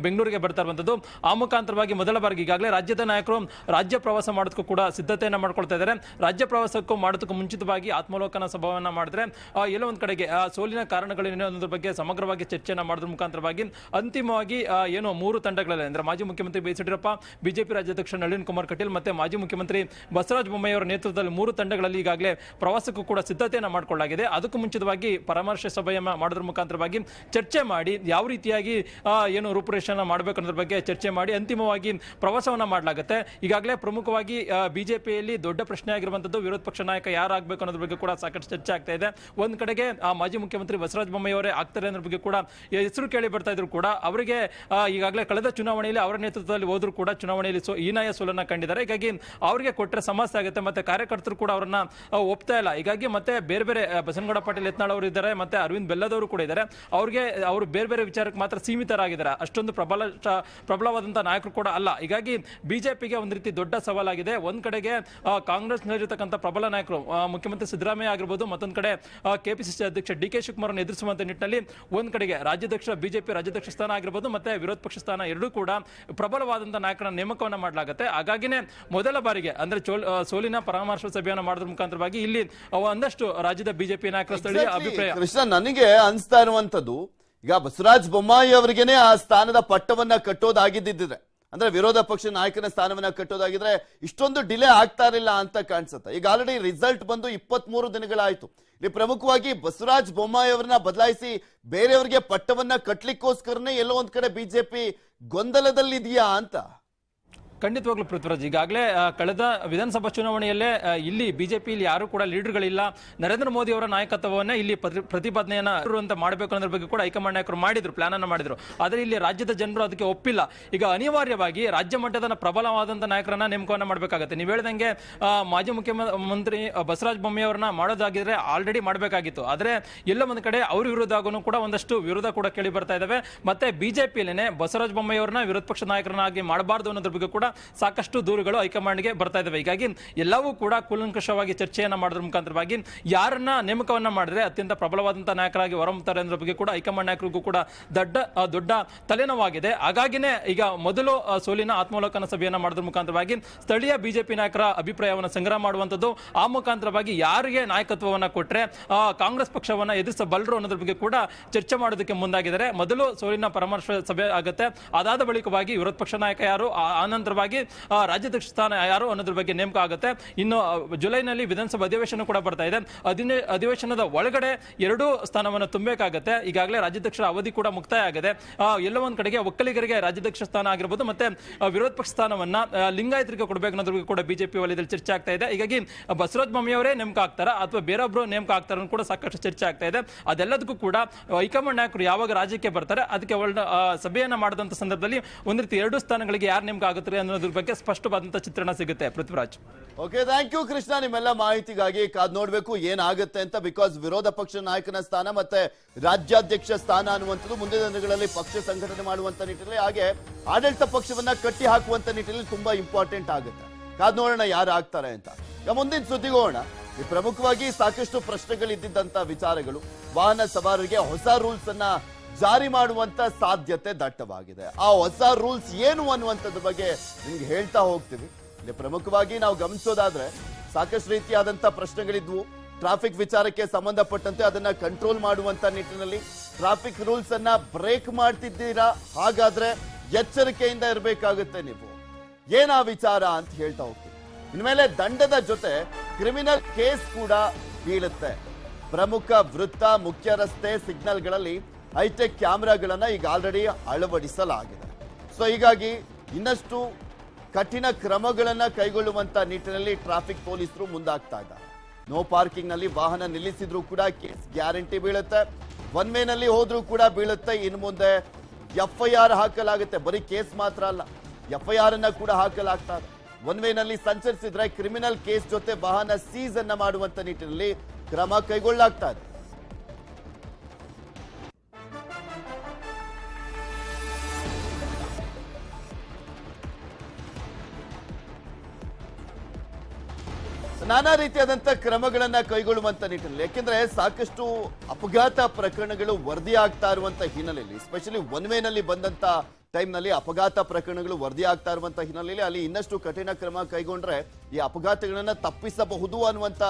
ಬೆಂಗಳೂರಿಗೆ ಬರ್ತಾ ಇರುವಂತದ್ದು. ಆ ಮುಖಾಂತರವಾಗಿ ಮೊದಲ ಬಾರಿಗೆ ಈಗಾಗಲೇ ರಾಜ್ಯದ ನಾಯಕರು ರಾಜ್ಯ ಪ್ರವಾಸ ಮಾಡೋದಕ್ಕೂ ಕೂಡ ಸಿದ್ಧತೆಯನ್ನ ಮಾಡ್ಕೊಳ್ತಾ ಇದ್ದಾರೆ. ರಾಜ್ಯ ಪ್ರವಾಸಕ್ಕೂ ಮಾಡೋದಕ್ಕೂ ಮುಂಚಿತವಾಗಿ ಆತ್ಮಾವಲೋಕನ ಸಭೆಯನ್ನ ಮಾಡಿದ್ರೆ ಎಲ್ಲೋ ಒಂದ್ ಕಡೆಗೆ ಸೋಲಿನ ಕಾರಣಗಳೇನು ಅನ್ನೋದ್ರ ಬಗ್ಗೆ ಸಮಗ್ರವಾಗಿ ಚರ್ಚೆಯನ್ನ ಮಾಡೋದ್ರ ಮುಖಾಂತರವಾಗಿ ಅಂತಿಮವಾಗಿ 3 ತಂಡಗಳಲ್ಲಿ ಅಂದ್ರೆ ಮಾಜಿ ಮುಖ್ಯಮಂತ್ರಿ ಬಿ ಎಸ್ ಯಡಿಯೂರಪ್ಪ, ಬಿಜೆಪಿ ರಾಜ್ಯಾಧ್ಯಕ್ಷ ನಳಿನ್ ಕುಮಾರ್ ಕಟೀಲ್ ಮತ್ತೆ ಮಾಜಿ ಮುಖ್ಯಮಂತ್ರಿ ಬಸವರಾಜ ಬೊಮ್ಮಾಯಿ ಅವರ ನೇತೃತ್ವದಲ್ಲಿ 3 ತಂಡಗಳಲ್ಲಿ ಈಗಾಗಲೇ ಪ್ರವಾಸಕ್ಕೂ ಕೂಡ ಸಿದ್ಧತೆಯನ್ನ ಮಾಡಿಕೊಳ್ಳಲಾಗಿದೆ. ಅದಕ್ಕೂ ಮುಂಚಿತವಾಗಿ ಪರಾಮರ್ಶೆ ಸಭೆಯನ್ನ ಮಾಡೋದ್ರ ಮುಖಾಂತರವಾಗಿ ಚರ್ಚೆ ಮಾಡಿ ಯಾವ ರೀತಿಯಾಗಿ ರೂಪುರೇಷೆಯನ್ನು ಮಾಡಬೇಕು ಅನ್ನೋದ್ರ ಬಗ್ಗೆ ಚರ್ಚೆ ಮಾಡಿ ಅಂತಿಮವಾಗಿ ಪ್ರವಾಸವನ್ನ ಮಾಡಲಾಗುತ್ತೆ. ಈಗಾಗಲೇ ಪ್ರಮುಖವಾಗಿ ಬಿಜೆಪಿಯಲ್ಲಿ ದೊಡ್ಡ ಪ್ರಶ್ನೆ ಆಗಿರುವಂತದ್ದು ವಿರೋಧ ಪಕ್ಷ ನಾಯಕ ಯಾರಾಗಬೇಕು ಅನ್ನೋದ್ರ ಬಗ್ಗೆ ಕೂಡ ಸಾಕಷ್ಟು ಚರ್ಚೆ ಆಗ್ತಾ ಇದೆ. ಒಂದ್ ಕಡೆಗೆ ಮಾಜಿ ಮುಖ್ಯಮಂತ್ರಿ ಬಸವರಾಜ ಬೊಮ್ಮಾಯಿ ಅವರೇ ಆಗ್ತಾರೆ ಅನ್ನೋದ್ರ ಬಗ್ಗೆ ಕೂಡ ಹೆಸರು ಕೇಳಿ ಬರ್ತಾ ಇದ್ರು ಕೂಡ ಅವರಿಗೆ ಈಗಾಗಲೇ ಕಳೆದ ಚುನಾವಣೆಯಲ್ಲಿ ಅವರ ನೇತೃತ್ವದಲ್ಲಿ ಹೋದ್ರು ಕೂಡ ಚುನಾವಣೆಯಲ್ಲಿ ಹೀನಾಯ ಸೋಲನ್ನ ಕಂಡಿದ್ದಾರೆ. ಹೀಗಾಗಿ ಅವರಿಗೆ ಕೊಟ್ಟರೆ ಸಮಸ್ಯೆ ಆಗುತ್ತೆ. ಮತ್ತೆ ಕಾರ್ಯಕರ್ತರು ಕೂಡ ಅವರನ್ನ ಒಪ್ತಾ ಇಲ್ಲ. ಹೀಗಾಗಿ ಮತ್ತೆ ಬೇರೆ ಬೇರೆ ಬಸನಗೌಡ ಪಾಟೀಲ್ ಯತ್ನಾಳ್ ಅವರು ಇದ್ದಾರೆ, ಮತ್ತೆ ಅರವಿಂದ್ ಬೆಲ್ಲದವರು ಕೂಡ ಇದ್ದಾರೆ. ಅವರು ಬೇರೆ ಬೇರೆ ವಿಚಾರಕ್ಕೆ ಮಾತ್ರ ಸೀಮಿತರಾಗಿದ್ದಾರೆ. ಅಷ್ಟೊಂದು ಪ್ರಬಲವಾದಂತಹ ನಾಯಕರು ಕೂಡ ಅಲ್ಲ. ಹೀಗಾಗಿ ಬಿಜೆಪಿಗೆ ಒಂದು ರೀತಿ ದೊಡ್ಡ ಸವಾಲಾಗಿದೆ. ಒಂದ್ ಕಡೆಗೆ ಕಾಂಗ್ರೆಸ್ ನಲ್ಲಿರತಕ್ಕಂಥ ಪ್ರಬಲ ನಾಯಕರು ಮುಖ್ಯಮಂತ್ರಿ ಸಿದ್ದರಾಮಯ್ಯ ಆಗಿರ್ಬೋದು, ಮತ್ತೊಂದು ಕಡೆ ಕೆಪಿಸಿಸಿ ಅಧ್ಯಕ್ಷ ಡಿ ಕೆ ಶಿವಕುಮಾರ್ ಅನ್ನು ಎದುರಿಸುವಂತ ನಿಟ್ಟಿನಲ್ಲಿ ಒಂದ್ ಕಡೆಗೆ ಬಿಜೆಪಿ ರಾಜ್ಯಾಧ್ಯಕ್ಷ ಸ್ಥಾನ ಆಗಿರ್ಬೋದು ಮತ್ತೆ ವಿರೋಧ ಪಕ್ಷ ಸ್ಥಾನ ಎರಡೂ ಕೂಡ ಪ್ರಬಲವಾದಂತಹ ನಾಯಕರ ನೇಮಕವನ್ನ ಮಾಡಲಾಗುತ್ತೆ. ಹಾಗಾಗಿನೇ ಮೊದಲ ಬಾರಿಗೆ ಅಂದ್ರೆ ಸೋಲಿನ ಪರಾಮರ್ಶೆ ಸಭೆಯನ್ನು ಮಾಡೋದ್ರ ಮುಖಾಂತರವಾಗಿ ಇಲ್ಲಿ ಒಂದಷ್ಟು ರಾಜ್ಯದ ಬಿಜೆಪಿ ನಾಯಕರ ಸ್ಥಳೀಯ ಅಭಿಪ್ರಾಯ. ಕೃಷ್ಣ, ನನಗೆ ಅನಿಸ್ತಾ ಇರುವಂತದ್ದು, ಈಗ ಬಸವರಾಜ ಬೊಮ್ಮಾಯಿ ಅವರಿಗೇನೆ ಆ ಸ್ಥಾನದ ಪಟ್ಟವನ್ನ ಕಟ್ಟೋದಾಗಿದ್ದಿದ್ರೆ, ಅಂದ್ರೆ ವಿರೋಧ ಪಕ್ಷ ನಾಯಕನ ಸ್ಥಾನವನ್ನ ಕಟ್ಟೋದಾಗಿದ್ರೆ ಇಷ್ಟೊಂದು ಡಿಲೇ ಆಗ್ತಾ ಇರಲಿಲ್ಲ ಅಂತ ಕಾಣಿಸುತ್ತೆ. ಈಗ ಆಲ್ರೆಡಿ ರಿಸಲ್ಟ್ ಬಂದು 23 ದಿನಗಳಾಯ್ತು. ಇಲ್ಲಿ ಪ್ರಮುಖವಾಗಿ ಬಸವರಾಜ ಬೊಮ್ಮಾಯಿ ಅವರನ್ನ ಬದಲಾಯಿಸಿ ಬೇರೆಯವರಿಗೆ ಪಟ್ಟವನ್ನ ಕಟ್ಲಿಕ್ಕೋಸ್ಕರನೇ ಎಲ್ಲೋ ಒಂದ್ ಕಡೆ ಬಿಜೆಪಿ ಗೊಂದಲದಲ್ಲಿದೆಯಾ ಅಂತ? ಖಂಡಿತವಾಗ್ಲೂ ಪೃಥ್ವಿರಾಜ್, ಈಗಾಗಲೇ ಕಳೆದ ವಿಧಾನಸಭಾ ಚುನಾವಣೆಯಲ್ಲೇ ಇಲ್ಲಿ ಬಿಜೆಪಿಯಲ್ಲಿ ಯಾರು ಕೂಡ ಲೀಡರ್ಗಳಿಲ್ಲ. ನರೇಂದ್ರ ಮೋದಿ ಅವರ ನಾಯಕತ್ವವನ್ನ ಇಲ್ಲಿ ಪ್ರತಿಪಾದನೆಯನ್ನ ಮಾಡಬೇಕು ಅನ್ನೋದ್ರ ಬಗ್ಗೆ ಕೂಡ ಹೈಕಮಾಂಡ್ ನಾಯಕರು ಮಾಡಿದ್ರು, ಪ್ಲಾನ್ ಅನ್ನ ಮಾಡಿದ್ರು. ಆದರೆ ಇಲ್ಲಿ ರಾಜ್ಯದ ಜನರು ಅದಕ್ಕೆ ಒಪ್ಪಿಲ್ಲ. ಈಗ ಅನಿವಾರ್ಯವಾಗಿ ರಾಜ್ಯ ಮಟ್ಟದ ಪ್ರಬಲವಾದಂತಹ ನಾಯಕರನ್ನ ನೇಮಕವನ್ನ ಮಾಡಬೇಕಾಗುತ್ತೆ. ನೀವು ಹೇಳಿದಂಗೆ ಮಾಜಿ ಮುಖ್ಯಮಂತ್ರಿ ಬಸವರಾಜ ಬೊಮ್ಮಾಯಿ ಅವರನ್ನ ಮಾಡೋದಾಗಿದ್ರೆ ಆಲ್ರೆಡಿ ಮಾಡಬೇಕಾಗಿತ್ತು. ಆದ್ರೆ ಎಲ್ಲ ಒಂದ್ ಕಡೆ ಅವ್ರ ವಿರೋಧ ಕೂಡ ಒಂದಷ್ಟು ವಿರೋಧ ಕೂಡ ಕೇಳಿ ಬರ್ತಾ ಇದಾವೆ. ಮತ್ತೆ ಬಿಜೆಪಿಯಲ್ಲೇನೆ ಬಸವರಾಜ ಬೊಮ್ಮಾಯಿ ಅವರನ್ನ ವಿರೋಧ ಪಕ್ಷ ನಾಯಕರನ್ನಾಗಿ ಮಾಡಬಾರ್ದು ಅನ್ನೋದ್ರ ಬಗ್ಗೆ ಕೂಡ ಸಾಕಷ್ಟು ದೂರುಗಳು ಹೈಕಮಾಂಡ್ಗೆ ಬರ್ತಾ ಇದಾವೆ. ಹೀಗಾಗಿ ಎಲ್ಲವೂ ಕೂಡ ಕೂಲಂಕಷವಾಗಿ ಚರ್ಚೆಯನ್ನ ಮಾಡೋದ್ರ ಮುಖಾಂತರವಾಗಿ ಯಾರನ್ನ ನೇಮಕವನ್ನ ಮಾಡಿದ್ರೆ ಅತ್ಯಂತ ಪ್ರಬಲವಾದಂತಹ ನಾಯಕರಾಗಿ ಹೊರಹೊಮ್ಮುತ್ತಾರೆ ಅನ್ನೋದ್ರ ಬಗ್ಗೆ ಕೂಡ ಹೈಕಮಾಂಡ್ ನಾಯಕರಿಗೂ ಕೂಡ ದೊಡ್ಡ ತಲೆನೋವಾಗಿದೆ. ಹಾಗಾಗಿನೇ ಈಗ ಮೊದಲು ಸೋಲಿನ ಆತ್ಮಾವಲೋಕನ ಸಭೆಯನ್ನ ಮಾಡೋದ್ರ ಮುಖಾಂತರವಾಗಿ ಸ್ಥಳೀಯ ಬಿಜೆಪಿ ನಾಯಕರ ಅಭಿಪ್ರಾಯವನ್ನು ಸಂಗ್ರಹ ಮಾಡುವಂತದ್ದು, ಆ ಮುಖಾಂತರವಾಗಿ ಯಾರಿಗೆ ನಾಯಕತ್ವವನ್ನ ಕೊಟ್ರೆ ಕಾಂಗ್ರೆಸ್ ಪಕ್ಷವನ್ನ ಎದುರಿಸಬಲ್ಲರು ಅನ್ನೋದ್ರ ಬಗ್ಗೆ ಕೂಡ ಚರ್ಚೆ ಮಾಡೋದಕ್ಕೆ ಮುಂದಾಗಿದ್ದಾರೆ. ಮೊದಲು ಸೋಲಿನ ಪರಾಮರ್ಶೆ ಸಭೆ ಆಗುತ್ತೆ. ಅದಾದ ಬಳಿಕವಾಗಿ ವಿರೋಧ ಪಕ್ಷ ನಾಯಕ ಯಾರು, ಆನಂತರವಾಗಿ ರಾಜ್ಯಾಧ್ಯಕ್ಷ ಸ್ಥಾನ ಯಾರು ಅನ್ನೋದ್ರ ಬಗ್ಗೆ ನೇಮಕ ಆಗುತ್ತೆ. ಇನ್ನು ಜುಲೈನಲ್ಲಿ ವಿಧಾನಸಭಾ ಅಧಿವೇಶನ ಕೂಡ ಬರ್ತಾ ಇದೆ. ಅಧಿವೇಶನದ ಒಳಗಡೆ 2 ಸ್ಥಾನವನ್ನು ತುಂಬಬೇಕಾಗುತ್ತೆ. ಈಗಾಗಲೇ ರಾಜ್ಯಾಧ್ಯಕ್ಷರ ಅವಧಿ ಕೂಡ ಮುಕ್ತಾಯ ಆಗಿದೆ. ಎಲ್ಲ ಒಂದ್ ಕಡೆಗೆ ಒಕ್ಕಲಿಗರಿಗೆ ರಾಜ್ಯಾಧ್ಯಕ್ಷ ಸ್ಥಾನ ಆಗಿರ್ಬೋದು, ಮತ್ತೆ ವಿರೋಧ ಪಕ್ಷ ಸ್ಥಾನವನ್ನ ಲಿಂಗಾಯತರಿಗೆ ಕೊಡಬೇಕು ಅನ್ನೋದ್ರ ಕೂಡ ಬಿಜೆಪಿ ವಲಯದಲ್ಲಿ ಚರ್ಚೆ ಆಗ್ತಾ ಇದೆ. ಹೀಗಾಗಿ ಬಸವರಾಜ ಬೊಮ್ಮಾಯಿ ಅವರೇ ನೇಮಕ ಆಗ್ತಾರ ಅಥವಾ ಬೇರೊಬ್ರು ನೇಮಕ ಆಗ್ತಾರ ಕೂಡ ಸಾಕಷ್ಟು ಚರ್ಚೆ ಆಗ್ತಾ ಇದೆ. ಅದೆಲ್ಲದಕ್ಕೂ ಕೂಡ ಹೈಕಮಾಂಡ್ ನಾಯಕರು ಯಾವಾಗ ರಾಜ್ಯಕ್ಕೆ ಬರ್ತಾರೆ ಅದಕ್ಕೆ ಸಭೆಯನ್ನ ಮಾಡಿದಂತ ಸಂದರ್ಭದಲ್ಲಿ ಒಂದ್ ರೀತಿ 2 ಸ್ಥಾನಗಳಿಗೆ ಯಾರು ನೇಮಕ ಆಗುತ್ತೆ ಅನ್ನೋದ್ರ ಬಗ್ಗೆ ಸ್ಪಷ್ಟವಾದಂತಹ ಚಿತ್ರಣ ಸಿಗುತ್ತೆ. Prithviraj, okay, thank you Krishna. ನಿಮ್ಮೆಲ್ಲ ಮಾಹಿತಿಗಾಗಿ ಕಾದ್ ನೋಡ್ಬೇಕು ಏನಾಗುತ್ತೆ ಅಂತ. ಬಿಕಾಸ್ ವಿರೋಧ ಪಕ್ಷ ನಾಯಕನ ಸ್ಥಾನ ಮತ್ತೆ ರಾಜ್ಯಾಧ್ಯಕ್ಷ ಸ್ಥಾನ ಅನ್ನುವಂಥದ್ದು ಮುಂದಿನ ದಿನಗಳಲ್ಲಿ ಪಕ್ಷ ಸಂಘಟನೆ ಮಾಡುವಂತ ನಿಟ್ಟಿನಲ್ಲಿ, ಹಾಗೆ ಆಡಳಿತ ಪಕ್ಷವನ್ನ ಕಟ್ಟಿ ಹಾಕುವಂತ ನಿಟ್ಟಿನಲ್ಲಿ ತುಂಬಾ ಇಂಪಾರ್ಟೆಂಟ್ ಆಗುತ್ತೆ. ಕಾದ್ ನೋಡೋಣ ಯಾರು ಆಗ್ತಾರೆ ಅಂತ. ಈಗ ಮುಂದಿನ ಸುದ್ದಿಗೋಣ. ಈ ಪ್ರಮುಖವಾಗಿ ಸಾಕಷ್ಟು ಪ್ರಶ್ನೆಗಳಿದ್ದಂತ ವಿಚಾರಗಳು, ವಾಹನ ಸವಾರರಿಗೆ ಹೊಸ ರೂಲ್ಸ್ ಅನ್ನ ಜಾರಿ ಮಾಡುವಂತ ಸಾಧ್ಯತೆ ದಟ್ಟವಾಗಿದೆ. ಆ ಹೊಸ ರೂಲ್ಸ್ ಏನು ಅನ್ನುವಂಥದ್ರ ಬಗ್ಗೆ ನಿಮ್ಗೆ ಹೇಳ್ತಾ ಹೋಗ್ತೀವಿ. ಇಲ್ಲಿ ಪ್ರಮುಖವಾಗಿ ನಾವು ಗಮನಿಸೋದಾದ್ರೆ ಸಾಕಷ್ಟು ರೀತಿಯಾದಂತ ಪ್ರಶ್ನೆಗಳಿದ್ವು. ಟ್ರಾಫಿಕ್ ವಿಚಾರಕ್ಕೆ ಸಂಬಂಧಪಟ್ಟಂತೆ ಅದನ್ನ ಕಂಟ್ರೋಲ್ ಮಾಡುವಂತ ನಿಟ್ಟಿನಲ್ಲಿ ಟ್ರಾಫಿಕ್ ರೂಲ್ಸ್ ಅನ್ನ ಬ್ರೇಕ್ ಮಾಡ್ತಿದ್ದೀರಾ, ಹಾಗಾದ್ರೆ ಎಚ್ಚರಿಕೆಯಿಂದ ಇರಬೇಕಾಗುತ್ತೆ ನೀವು. ಏನಾ ವಿಚಾರ ಅಂತ ಹೇಳ್ತಾ ಹೋಗ್ತೀವಿ. ಇನ್ಮೇಲೆ ದಂಡದ ಜೊತೆ ಕ್ರಿಮಿನಲ್ ಕೇಸ್ ಕೂಡ ಬೀಳುತ್ತೆ. ಪ್ರಮುಖ ವೃತ್ತ, ಮುಖ್ಯ ರಸ್ತೆ, ಸಿಗ್ನಲ್ಗಳಲ್ಲಿ ಹೈಟೆಕ್ ಕ್ಯಾಮೆರಾಗಳನ್ನ ಈಗ ಆಲ್ರೆಡಿ ಅಳವಡಿಸಲಾಗಿದೆ. ಸೊ ಹೀಗಾಗಿ ಇನ್ನಷ್ಟು ಕಠಿಣ ಕ್ರಮಗಳನ್ನ ಕೈಗೊಳ್ಳುವಂತ ನಿಟ್ಟಿನಲ್ಲಿ ಟ್ರಾಫಿಕ್ ಪೊಲೀಸರು ಮುಂದಾಗ್ತಾ ಇದ್ದಾರೆ. ನೋ ಪಾರ್ಕಿಂಗ್ ನಲ್ಲಿ ವಾಹನ ನಿಲ್ಲಿಸಿದ್ರು ಕೂಡ ಕೇಸ್ ಗ್ಯಾರಂಟಿ ಬೀಳುತ್ತೆ. ಒನ್ ವೇ ನಲ್ಲಿ ಹೋದ್ರೂ ಕೂಡ ಬೀಳುತ್ತೆ. ಇನ್ನು ಮುಂದೆ FIR ಹಾಕಲಾಗುತ್ತೆ. ಬರೀ ಕೇಸ್ ಮಾತ್ರ ಅಲ್ಲ, FIR ಅನ್ನ ಕೂಡ ಹಾಕಲಾಗ್ತಾ ಇದೆ. ಒನ್ ವೇ ನಲ್ಲಿ ಸಂಚರಿಸಿದ್ರೆ ಕ್ರಿಮಿನಲ್ ಕೇಸ್ ಜೊತೆ ವಾಹನ ಸೀಸ್ ಅನ್ನ ಮಾಡುವಂತ ನಿಟ್ಟಿನಲ್ಲಿ ಕ್ರಮ ಕೈಗೊಳ್ಳಲಾಗ್ತಾ ಇದೆ. ನಾನಾ ರೀತಿಯಾದಂತ ಕ್ರಮಗಳನ್ನ ಕೈಗೊಳ್ಳುವಂತ ನಿಟ್ಟಿನಲ್ಲಿ, ಯಾಕೆಂದ್ರೆ ಸಾಕಷ್ಟು ಅಪಘಾತ ಪ್ರಕರಣಗಳು ವರದಿ ಆಗ್ತಾ ಇರುವಂತ ಹಿನ್ನೆಲೆಯಲ್ಲಿ, ಸ್ಪೆಷಲಿ ಒನ್ ವೇ ನಲ್ಲಿ ಬಂದಂತ ಟೈಮ್ ನಲ್ಲಿ ಅಪಘಾತ ಪ್ರಕರಣಗಳು ವರದಿ ಆಗ್ತಾ ಇರುವಂತ ಹಿನ್ನೆಲೆಯಲ್ಲಿ ಅಲ್ಲಿ ಇನ್ನಷ್ಟು ಕಠಿಣ ಕ್ರಮ ಕೈಗೊಂಡ್ರೆ ಈ ಅಪಘಾತಗಳನ್ನ ತಪ್ಪಿಸಬಹುದು ಅನ್ನುವಂತ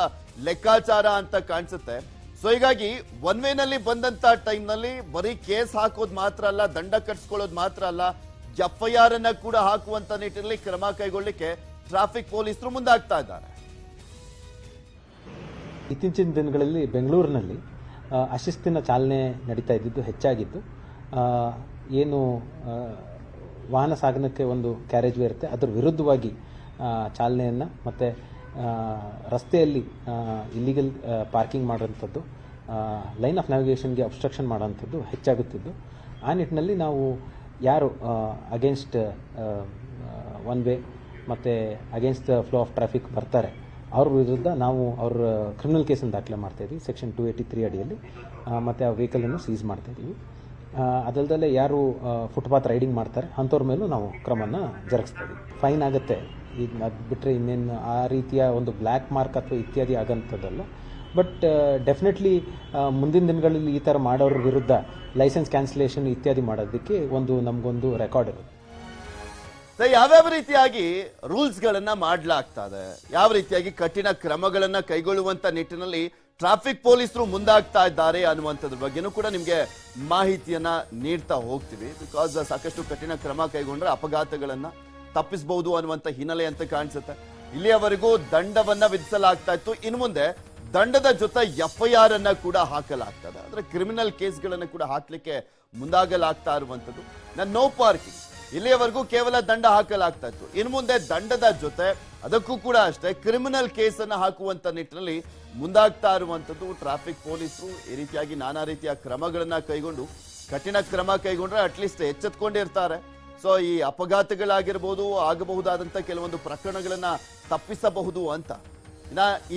ಲೆಕ್ಕಾಚಾರ ಅಂತ ಕಾಣಿಸುತ್ತೆ. ಸೊ ಹೀಗಾಗಿ ಒನ್ ವೇ ನಲ್ಲಿ ಬಂದಂತ ಟೈಮ್ ನಲ್ಲಿ ಬರೀ ಕೇಸ್ ಹಾಕೋದು ಮಾತ್ರ ಅಲ್ಲ, ದಂಡ ಕಟ್ಸ್ಕೊಳ್ಳೋದು ಮಾತ್ರ ಅಲ್ಲ, FIR ಅನ್ನ ಕೂಡ ಹಾಕುವಂತ ನಿಟ್ಟಿನಲ್ಲಿ ಕ್ರಮ ಕೈಗೊಳ್ಳಿಕ್ಕೆ ಟ್ರಾಫಿಕ್ ಪೊಲೀಸರು ಮುಂದಾಗ್ತಾ ಇದ್ದಾರೆ. ಇತ್ತೀಚಿನ ದಿನಗಳಲ್ಲಿ ಬೆಂಗಳೂರಿನಲ್ಲಿ ಅಶಿಸ್ತಿನ ಚಾಲನೆ ನಡೀತಾ ಇದ್ದಿದ್ದು ಹೆಚ್ಚಾಗಿದ್ದು. ಏನು ವಾಹನ ಸಾಗಣಕ್ಕೆ ಒಂದು ಕ್ಯಾರೇಜ್ ವೇ ಇರುತ್ತೆ, ಅದರ ವಿರುದ್ಧವಾಗಿ ಚಾಲನೆಯನ್ನು ಮತ್ತು ರಸ್ತೆಯಲ್ಲಿ ಇಲ್ಲಿಗಲ್ ಪಾರ್ಕಿಂಗ್ ಮಾಡೋಂಥದ್ದು, ಲೈನ್ ಆಫ್ ನ್ಯಾವಿಗೇಷನ್ಗೆ ಅಬ್ಸ್ಟ್ರಕ್ಷನ್ ಮಾಡೋಂಥದ್ದು ಹೆಚ್ಚಾಗುತ್ತಿದ್ದು. ಆ ನಿಟ್ಟಿನಲ್ಲಿ ನಾವು ಯಾರು ಅಗೇನ್ಸ್ಟ್ ಒನ್ ವೇ ಮತ್ತು against the flow of traffic ಬರ್ತಾರೆ ಅವ್ರ ವಿರುದ್ಧ ನಾವು ಅವ್ರ ಕ್ರಿಮಿನಲ್ ಕೇಸನ್ನು ದಾಖಲೆ ಮಾಡ್ತಾಯಿದ್ದೀವಿ ಸೆಕ್ಷನ್ 283 ಅಡಿಯಲ್ಲಿ. ಮತ್ತು ಆ ವೆಹಿಕಲನ್ನು ಸೀಸ್ ಮಾಡ್ತಾಯಿದ್ದೀವಿ. ಅದಲ್ಲದೆ ಯಾರು ಫುಟ್ಪಾತ್ ರೈಡಿಂಗ್ ಮಾಡ್ತಾರೆ ಅಂಥವ್ರ ಮೇಲೂ ನಾವು ಕ್ರಮನ ಜರುಗಿಸ್ತಾ ಇದ್ದೀವಿ. ಫೈನ್ ಆಗುತ್ತೆ. ಈಗ ಅದು ಬಿಟ್ಟರೆ ಇನ್ನೇನು ಆ ರೀತಿಯ ಒಂದು ಬ್ಲ್ಯಾಕ್ ಮಾರ್ಕ್ ಅಥವಾ ಇತ್ಯಾದಿ ಆಗೋಂಥದ್ದಲ್ಲ. ಬಟ್ ಡೆಫಿನೆಟ್ಲಿ ಮುಂದಿನ ದಿನಗಳಲ್ಲಿ ಈ ಥರ ಮಾಡೋರ ವಿರುದ್ಧ ಲೈಸೆನ್ಸ್ ಕ್ಯಾನ್ಸಲೇಷನ್ ಇತ್ಯಾದಿ ಮಾಡೋದಕ್ಕೆ ನಮಗೊಂದು ರೆಕಾರ್ಡ್ ಇರುತ್ತೆ. ಯಾವ್ಯಾವ ರೀತಿಯಾಗಿ ರೂಲ್ಸ್ ಗಳನ್ನ ಮಾಡಲಾಗ್ತಾ ಇದೆ, ಯಾವ ರೀತಿಯಾಗಿ ಕಠಿಣ ಕ್ರಮಗಳನ್ನ ಕೈಗೊಳ್ಳುವಂತ ನಿಟ್ಟಿನಲ್ಲಿ ಟ್ರಾಫಿಕ್ ಪೊಲೀಸರು ಮುಂದಾಗ್ತಾ ಇದ್ದಾರೆ ಅನ್ನುವಂಥದ್ರ ಬಗ್ಗೆನೂ ಕೂಡ ನಿಮ್ಗೆ ಮಾಹಿತಿಯನ್ನ ನೀಡ್ತಾ ಹೋಗ್ತೀವಿ. ಬಿಕಾಸ್ ಸಾಕಷ್ಟು ಕಠಿಣ ಕ್ರಮ ಕೈಗೊಂಡ್ರೆ ಅಪಘಾತಗಳನ್ನ ತಪ್ಪಿಸಬಹುದು ಅನ್ನುವಂತ ಹಿನ್ನೆಲೆ ಅಂತ ಕಾಣಿಸುತ್ತೆ. ಇಲ್ಲಿಯವರೆಗೂ ದಂಡವನ್ನ ವಿಧಿಸಲಾಗ್ತಾ ಇತ್ತು. ಇನ್ನು ಮುಂದೆ ದಂಡದ ಜೊತೆ FIR ಅನ್ನ ಕೂಡ ಹಾಕಲಾಗ್ತದೆ. ಅಂದ್ರೆ ಕ್ರಿಮಿನಲ್ ಕೇಸ್ಗಳನ್ನ ಕೂಡ ಹಾಕ್ಲಿಕ್ಕೆ ಮುಂದಾಗಲಾಗ್ತಾ ಇರುವಂತದ್ದು. ನೋ ಪಾರ್ಕಿಂಗ್ ಇಲ್ಲಿಯವರೆಗೂ ಕೇವಲ ದಂಡ ಹಾಕಲಾಗ್ತಾ ಇತ್ತು. ಇನ್ನು ಮುಂದೆ ದಂಡದ ಜೊತೆ ಅದಕ್ಕೂ ಕೂಡ ಅಷ್ಟೇ ಕ್ರಿಮಿನಲ್ ಕೇಸನ್ನ ಹಾಕುವಂತ ನಿಟ್ಟಿನಲ್ಲಿ ಮುಂದಾಗ್ತಾ ಇರುವಂತದ್ದು ಟ್ರಾಫಿಕ್ ಪೊಲೀಸರು. ಈ ರೀತಿಯಾಗಿ ನಾನಾ ರೀತಿಯ ಕ್ರಮಗಳನ್ನ ಕೈಗೊಂಡು ಕಠಿಣ ಕ್ರಮ ಕೈಗೊಂಡ್ರೆ ಅಟ್ಲೀಸ್ಟ್ ಎಚ್ಚೆತ್ಕೊಂಡಿರ್ತಾರೆ. ಸೊ ಈ ಅಪಘಾತಗಳಾಗಿರ್ಬೋದು, ಆಗಬಹುದಾದಂತ ಕೆಲವೊಂದು ಪ್ರಕರಣಗಳನ್ನ ತಪ್ಪಿಸಬಹುದು ಅಂತ.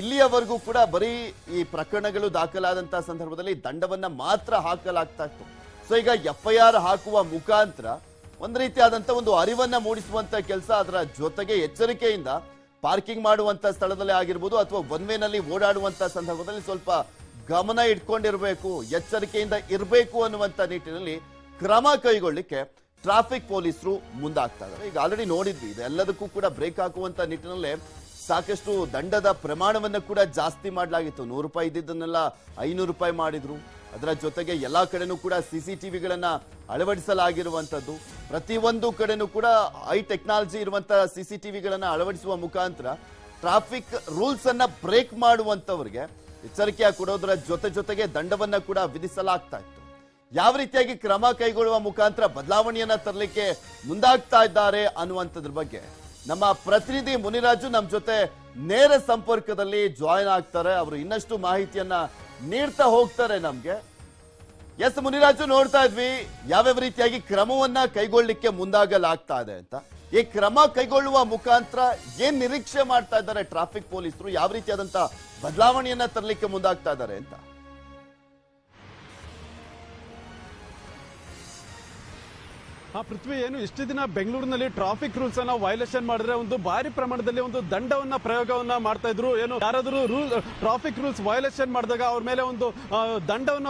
ಇಲ್ಲಿಯವರೆಗೂ ಕೂಡ ಬರೀ ಈ ಪ್ರಕರಣಗಳು ದಾಖಲಾದಂತ ಸಂದರ್ಭದಲ್ಲಿ ದಂಡವನ್ನ ಮಾತ್ರ ಹಾಕಲಾಗ್ತಾ ಇತ್ತು. ಸೊ ಈಗ FIR ಹಾಕುವ ಮುಖಾಂತರ ಒಂದ್ ರೀತಿಯಾದಂತ ಒಂದು ಅರಿವನ್ನ ಮೂಡಿಸುವಂತ ಕೆಲಸ, ಅದರ ಜೊತೆಗೆ ಎಚ್ಚರಿಕೆಯಿಂದ ಪಾರ್ಕಿಂಗ್ ಮಾಡುವಂತ ಸ್ಥಳದಲ್ಲಿ ಆಗಿರ್ಬೋದು ಅಥವಾ ಒನ್ ವೇ ನಲ್ಲಿ ಓಡಾಡುವಂತ ಸಂದರ್ಭದಲ್ಲಿ ಸ್ವಲ್ಪ ಗಮನ ಇಟ್ಕೊಂಡಿರ್ಬೇಕು, ಎಚ್ಚರಿಕೆಯಿಂದ ಇರಬೇಕು ಅನ್ನುವಂತ ನಿಟ್ಟಿನಲ್ಲಿ ಕ್ರಮ ಕೈಗೊಳ್ಳಿಕ್ಕೆ ಟ್ರಾಫಿಕ್ ಪೊಲೀಸರು ಮುಂದಾಗ್ತಾ ಇದ್ದಾರೆ. ಈಗ ಆಲ್ರೆಡಿ ನೋಡಿದ್ವಿ, ಇದೆಲ್ಲದಕ್ಕೂ ಕೂಡ ಬ್ರೇಕ್ ಹಾಕುವಂತ ನಿಟ್ಟಿನಲ್ಲೇ ಸಾಕಷ್ಟು ದಂಡದ ಪ್ರಮಾಣವನ್ನು ಕೂಡ ಜಾಸ್ತಿ ಮಾಡಲಾಗಿತ್ತು. 100 ರೂಪಾಯಿ ಇದ್ದಿದ್ದನ್ನೆಲ್ಲ 500 ರೂಪಾಯಿ ಮಾಡಿದ್ರು. ಅದರ ಜೊತೆಗೆ ಎಲ್ಲಾ ಕಡೆನೂ ಕೂಡ CCTVಗಳನ್ನ ಅಳವಡಿಸಲಾಗಿರುವಂತದ್ದು. ಪ್ರತಿಯೊಂದು ಕಡೆನೂ ಕೂಡ ಹೈ ಟೆಕ್ನಾಲಜಿ ಇರುವಂತಹ CCTVಗಳನ್ನ ಅಳವಡಿಸುವ ಮುಖಾಂತರ ಟ್ರಾಫಿಕ್ ರೂಲ್ಸ್ ಅನ್ನ ಬ್ರೇಕ್ ಮಾಡುವಂತವರಿಗೆ ಎಚ್ಚರಿಕೆ ಕೊಡೋದರ ಜೊತೆಗೆ ದಂಡವನ್ನ ಕೂಡ ವಿಧಿಸಲಾಗ್ತಾ ಇತ್ತು. ಯಾವ ರೀತಿಯಾಗಿ ಕ್ರಮ ಕೈಗೊಳ್ಳುವ ಮುಖಾಂತರ ಬದಲಾವಣೆಯನ್ನ ತರಲಿಕ್ಕೆ ಮುಂದಾಗ್ತಾ ಇದ್ದಾರೆ ಅನ್ನುವಂಥದ್ರ ಬಗ್ಗೆ ನಮ್ಮ ಪ್ರತಿನಿಧಿ ಮುನಿರಾಜು ನಮ್ಮ ಜೊತೆ ನೇರ ಸಂಪರ್ಕದಲ್ಲಿ ಜಾಯಿನ್ ಆಗ್ತಾರೆ. ಅವರು ಇನ್ನಷ್ಟು ಮಾಹಿತಿಯನ್ನ ನೀಡ್ತಾ ಹೋಗ್ತಾರೆ ನಮ್ಗೆ. ಎಸ್ ಮುನಿರಾಜು, ನೋಡ್ತಾ ಇದ್ವಿ ಯಾವ್ಯಾವ ರೀತಿಯಾಗಿ ಕ್ರಮವನ್ನ ಕೈಗೊಳ್ಳಿಕ್ಕೆ ಮುಂದಾಗಲಾಗ್ತಾ ಇದೆ ಅಂತ. ಈ ಕ್ರಮ ಕೈಗೊಳ್ಳುವ ಮುಖಾಂತರ ಏನ್ ನಿರೀಕ್ಷೆ ಮಾಡ್ತಾ ಇದ್ದಾರೆ ಟ್ರಾಫಿಕ್ ಪೊಲೀಸರು, ಯಾವ ರೀತಿಯಾದಂತ ಬದಲಾವಣೆಯನ್ನ ತರಲಿಕ್ಕೆ ಮುಂದಾಗ್ತಾ ಇದ್ದಾರೆ ಅಂತ? ಪೃಥ್ವಿ, ಏನು ಇಷ್ಟು ದಿನ ಬೆಂಗಳೂರಿನಲ್ಲಿ ಟ್ರಾಫಿಕ್ ರೂಲ್ಸ್ ಅನ್ನ ವೈಲೇಷನ್ ಮಾಡಿದ್ರೆ ಒಂದು ಭಾರಿ ಪ್ರಮಾಣದಲ್ಲಿ ಒಂದು ದಂಡವನ್ನ ಪ್ರಯೋಗವನ್ನ ಮಾಡ್ತಾ ಇದ್ರು. ಏನು ಯಾರಾದರೂ ಟ್ರಾಫಿಕ್ ರೂಲ್ಸ್ ವೈಲೇಷನ್ ಮಾಡಿದಾಗ ಅವ್ರ ಮೇಲೆ ಒಂದು ದಂಡವನ್ನ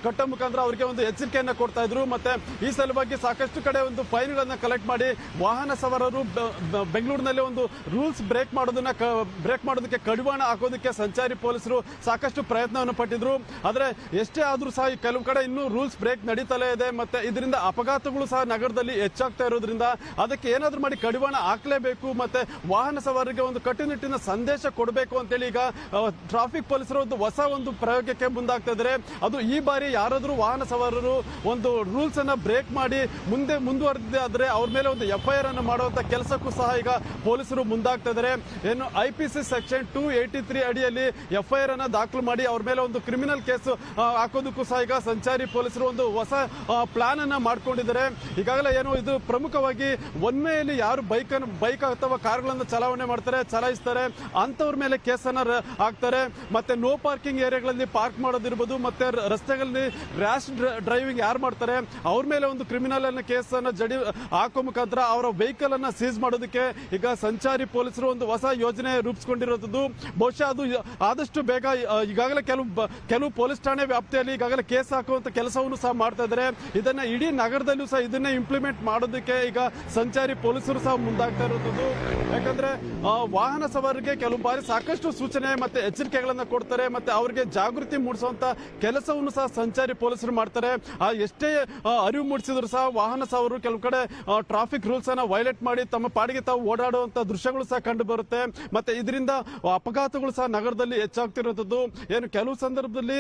ಕಟ್ಟೋ ಮುಖಾಂತರ ಅವರಿಗೆ ಒಂದು ಎಚ್ಚರಿಕೆಯನ್ನ ಕೊಡ್ತಾ ಇದ್ರು. ಮತ್ತೆ ಈ ಸಲುವಾಗಿ ಸಾಕಷ್ಟು ಕಡೆ ಒಂದು ಫೈನ್ಗಳನ್ನ ಕಲೆಕ್ಟ್ ಮಾಡಿ ವಾಹನ ಸವಾರರು ಬೆಂಗಳೂರಿನಲ್ಲಿ ಒಂದು ರೂಲ್ಸ್ ಬ್ರೇಕ್ ಮಾಡೋದಕ್ಕೆ ಕಡಿವಾಣ ಹಾಕೋದಕ್ಕೆ ಸಂಚಾರಿ ಪೊಲೀಸರು ಸಾಕಷ್ಟು ಪ್ರಯತ್ನವನ್ನು ಪಟ್ಟಿದ್ರು. ಆದ್ರೆ ಎಷ್ಟೇ ಆದ್ರೂ ಸಹ ಕೆಲವು ಕಡೆ ಇನ್ನೂ ರೂಲ್ಸ್ ಬ್ರೇಕ್ ನಡೀತಲೇ ಇದೆ. ಮತ್ತೆ ಇದರಿಂದ ಅಪಘಾತಗಳು ಸಹ ನಗರದಲ್ಲಿ ಹೆಚ್ಚಾಗ್ತಾ ಇರೋದ್ರಿಂದ ಅದಕ್ಕೆ ಏನಾದ್ರೂ ಮಾಡಿ ಕಡಿವಾಣ ಹಾಕ್ಲೇಬೇಕು, ಮತ್ತೆ ವಾಹನ ಸವಾರರಿಗೆ ಒಂದು ಕಟ್ಟುನಿಟ್ಟಿನ ಸಂದೇಶ ಕೊಡಬೇಕು ಅಂತೇಳಿ ಈಗ ಟ್ರಾಫಿಕ್ ಪೊಲೀಸರು ಒಂದು ಪ್ರಯೋಗಕ್ಕೆ ಮುಂದಾಗ್ತಾ ಇದ್ದಾರೆ. ಅದು ಈ ಬಾರಿ ಯಾರಾದ್ರೂ ವಾಹನ ಸವಾರರು ಒಂದು ರೂಲ್ಸ್ ಅನ್ನ ಬ್ರೇಕ್ ಮಾಡಿ ಮುಂದುವರೆದಿದೆ ಆದ್ರೆ ಅವ್ರ ಮೇಲೆ ಒಂದು FIR ಅನ್ನು ಮಾಡುವಂತ ಕೆಲಸಕ್ಕೂ ಸಹ ಈಗ ಪೊಲೀಸರು ಮುಂದಾಗ್ತಾ ಇದ್ದಾರೆ. ಏನು IPC ಸೆಕ್ಷನ್ 283 ಅಡಿಯಲ್ಲಿ FIR ಅನ್ನ ದಾಖಲು ಮಾಡಿ ಅವ್ರ ಮೇಲೆ ಒಂದು ಕ್ರಿಮಿನಲ್ ಕೇಸ್ ಹಾಕೋದಕ್ಕೂ ಸಹ ಈಗ ಸಂಚಾರಿ ಪೊಲೀಸರು ಒಂದು ಹೊಸ ಪ್ಲಾನ್ ಅನ್ನ ಮಾಡ್ಕೊಂಡಿದ್ದಾರೆ. ಈಗಾಗಲೇ ಏನು ಇದು ಪ್ರಮುಖವಾಗಿ ಒನ್ ವೇಯಲ್ಲಿ ಯಾರು ಬೈಕ್ ಅಥವಾ ಕಾರ್ಗಳನ್ನು ಚಲಾಯಿಸ್ತಾರೆ ಅಂತವ್ರ ಮೇಲೆ ಕೇಸನ್ನ ಹಾಕ್ತಾರೆ. ಮತ್ತೆ ನೋ ಪಾರ್ಕಿಂಗ್ ಏರಿಯಾಗಳಲ್ಲಿ ಪಾರ್ಕ್ ಮಾಡೋದಿರ್ಬೋದು, ಮತ್ತೆ ರಸ್ತೆಗಳಲ್ಲಿ ರ್ಯಾಶ್ ಡ್ರೈವಿಂಗ್ ಯಾರು ಮಾಡ್ತಾರೆ ಅವ್ರ ಮೇಲೆ ಒಂದು ಕ್ರಿಮಿನಲ್ ಅನ್ನ ಕೇಸ್ ಅನ್ನ ಹಾಕೋ ಮುಖಾಂತರ ಅವರ ವೆಹಿಕಲ್ ಅನ್ನ ಸೀಸ್ ಮಾಡೋದಕ್ಕೆ ಈಗ ಸಂಚಾರಿ ಪೊಲೀಸರು ಒಂದು ಹೊಸ ಯೋಜನೆ ರೂಪಿಸಿಕೊಂಡಿರೋದು. ಬಹುಶಃ ಅದು ಆದಷ್ಟು ಬೇಗ ಈಗಾಗಲೇ ಕೆಲವು ಪೊಲೀಸ್ ಠಾಣೆ ವ್ಯಾಪ್ತಿಯಲ್ಲಿ ಈಗಾಗಲೇ ಕೇಸ್ ಹಾಕುವಂತ ಕೆಲಸವನ್ನು ಸಹ ಮಾಡ್ತಾ ಇದ್ದಾರೆ. ಇದನ್ನ ಇಡೀ ನಗರದಲ್ಲೂ ಸಹ ಇದನ್ನ ಇಂಪ್ಲಿಮೆಂಟ್ ಮಾಡೋದಕ್ಕೆ ಈಗ ಸಂಚಾರಿ ಪೊಲೀಸರು ಸಹ ಮುಂದಾಗ್ತಾ ಇರೋದು. ಯಾಕಂದ್ರೆ ವಾಹನ ಸವಾರರಿಗೆ ಕೆಲವು ಬಾರಿ ಸಾಕಷ್ಟು ಸೂಚನೆ ಮತ್ತೆ ಎಚ್ಚರಿಕೆಗಳನ್ನ ಕೊಡ್ತಾರೆ, ಮತ್ತೆ ಅವರಿಗೆ ಜಾಗೃತಿ ಮೂಡಿಸುವಂತ ಕೆಲಸವನ್ನು ಸಹ ಸಂಚಾರಿ ಪೊಲೀಸರು ಮಾಡ್ತಾರೆ. ಎಷ್ಟೇ ಅರಿವು ಮೂಡಿಸಿದ್ರು ಸಹ ವಾಹನ ಸವಾರರು ಕೆಲವು ಕಡೆ ಟ್ರಾಫಿಕ್ ರೂಲ್ಸ್ ಅನ್ನ ವೈಲೇಟ್ ಮಾಡಿ ತಮ್ಮ ಪಾಡಿಗೆ ತಾವು ಓಡಾಡುವಂತ ದೃಶ್ಯಗಳು ಸಹ ಕಂಡು ಬರುತ್ತೆ. ಮತ್ತೆ ಇದರಿಂದ ಅಪಘಾತಗಳು ಸಹ ನಗರದಲ್ಲಿ ಹೆಚ್ಚಾಗ್ತಿರೋದು. ಏನು ಕೆಲವು ಸಂದರ್ಭದಲ್ಲಿ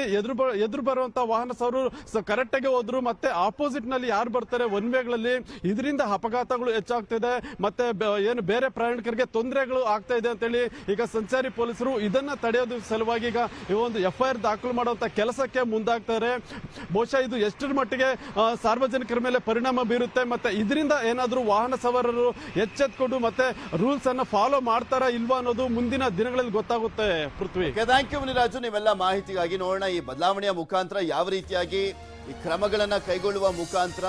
ಎದುರು ಬರುವಂತ ವಾಹನ ಸವಾರರು ಕರೆಕ್ಟ್ ಆಗಿ ಹೋದ್ರು, ಮತ್ತೆ ಆಪೋಸಿಟ್ ನಲ್ಲಿ ಯಾರು ಬರ್ತಾರೆ ಒನ್ ವೇಗಳಲ್ಲಿ, ಇದರಿಂದ ಅಪಘಾತಗಳು ಹೆಚ್ಚಾಗ್ತಿದೆ, ಮತ್ತೆ ಏನು ಬೇರೆ ಪ್ರಯಾಣಿಕರಿಗೆ ತೊಂದರೆಗಳು ಆಗ್ತಾ ಇದೆ ಅಂತೇಳಿ ಈಗ ಸಂಚಾರಿ ಪೊಲೀಸರು ಇದನ್ನ ತಡೆಯೋದ್ರ ಸಲುವಾಗಿ ಈಗ ಒಂದು FIR ದಾಖಲು ಮಾಡುವಂತ ಕೆಲಸಕ್ಕೆ ಮುಂದಾಗ್ತಾರೆ. ಬಹುಶಃ ಇದು ಎಷ್ಟರ ಮಟ್ಟಿಗೆ ಸಾರ್ವಜನಿಕರ ಮೇಲೆ ಪರಿಣಾಮ ಬೀರುತ್ತೆ, ಮತ್ತೆ ಇದರಿಂದ ಏನಾದ್ರೂ ವಾಹನ ಸವಾರರು ಎಚ್ಚೆತ್ಕೊಂಡು ಮತ್ತೆ ರೂಲ್ಸ್ ಅನ್ನ ಫಾಲೋ ಮಾಡ್ತಾರಾ ಇಲ್ವಾ ಅನ್ನೋದು ಮುಂದಿನ ದಿನಗಳಲ್ಲಿ ಗೊತ್ತಾಗುತ್ತೆ. ಪೃಥ್ವಿ, ಥ್ಯಾಂಕ್ ಯು ಮುನಿರಾಜು, ನೀವೆಲ್ಲ ಮಾಹಿತಿಗಾಗಿ. ನೋಡೋಣ ಈ ಬದಲಾವಣೆಯ ಮುಖಾಂತರ ಯಾವ ರೀತಿಯಾಗಿ ಈ ಕ್ರಮಗಳನ್ನ ಕೈಗೊಳ್ಳುವ ಮುಖಾಂತರ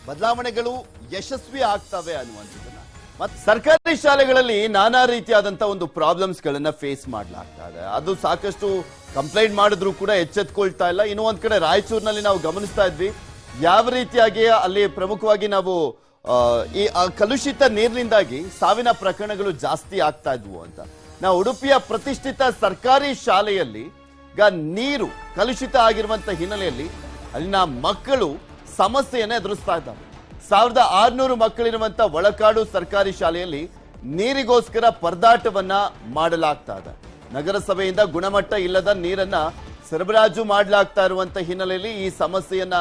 ಬದಲಾವಣೆಗಳು ಯಶಸ್ವಿ ಆಗ್ತವೆ ಅನ್ನುವಂಥದ್ದನ್ನ. ಮತ್ತೆ ಸರ್ಕಾರಿ ಶಾಲೆಗಳಲ್ಲಿ ನಾನಾ ರೀತಿಯಾದಂತ ಒಂದು ಪ್ರಾಬ್ಲಮ್ಸ್ ಗಳನ್ನ ಫೇಸ್ ಮಾಡ್ಲಾಗ್ತಾ ಇದೆ. ಅದು ಸಾಕಷ್ಟು ಕಂಪ್ಲೇಂಟ್ ಮಾಡಿದ್ರು ಕೂಡ ಎಚ್ಚೆತ್ಕೊಳ್ತಾ ಇಲ್ಲ. ಇನ್ನು ಒಂದ್ ಕಡೆ ರಾಯಚೂರಿನಲ್ಲಿ ನಾವು ಗಮನಿಸ್ತಾ ಇದ್ವಿ ಯಾವ ರೀತಿಯಾಗಿ ಅಲ್ಲಿ ಪ್ರಮುಖವಾಗಿ ನಾವು ಈ ಕಲುಷಿತ ನೀರಿನಿಂದಾಗಿ ಸಾವಿನ ಪ್ರಕರಣಗಳು ಜಾಸ್ತಿ ಆಗ್ತಾ ಇದ್ವು ಅಂತ. ನಾವು ಉಡುಪಿಯ ಪ್ರತಿಷ್ಠಿತ ಸರ್ಕಾರಿ ಶಾಲೆಯಲ್ಲಿ ಈಗ ನೀರು ಕಲುಷಿತ ಆಗಿರುವಂತ ಹಿನ್ನೆಲೆಯಲ್ಲಿ ಅಲ್ಲಿನ ಮಕ್ಕಳು ಸಮಸ್ಯೆಯನ್ನ ಎದುರಿಸ್ತಾ ಇದ್ದಾರೆ. 1600 ಮಕ್ಕಳಿರುವಂತ ಒಳಕಾಡು ಸರ್ಕಾರಿ ಶಾಲೆಯಲ್ಲಿ ನೀರಿಗೋಸ್ಕರ ಪರದಾಟವನ್ನ ಮಾಡಲಾಗ್ತಾ ಇದೆ. ನಗರಸಭೆಯಿಂದ ಗುಣಮಟ್ಟ ಇಲ್ಲದ ನೀರನ್ನ ಸರಬರಾಜು ಮಾಡಲಾಗ್ತಾ ಇರುವಂತ ಹಿನ್ನೆಲೆಯಲ್ಲಿ ಈ ಸಮಸ್ಯೆಯನ್ನ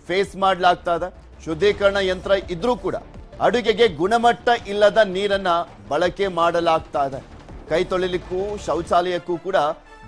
ಫೇಸ್ ಮಾಡಲಾಗ್ತಾ ಇದೆ. ಶುದ್ಧೀಕರಣ ಯಂತ್ರ ಇದ್ರೂ ಕೂಡ ಅಡುಗೆಗೆ ಗುಣಮಟ್ಟ ಇಲ್ಲದ ನೀರನ್ನ ಬಳಕೆ ಮಾಡಲಾಗ್ತಾ ಇದೆ. ಕೈ ತೊಳಿಲಿಕ್ಕೂ ಶೌಚಾಲಯಕ್ಕೂ ಕೂಡ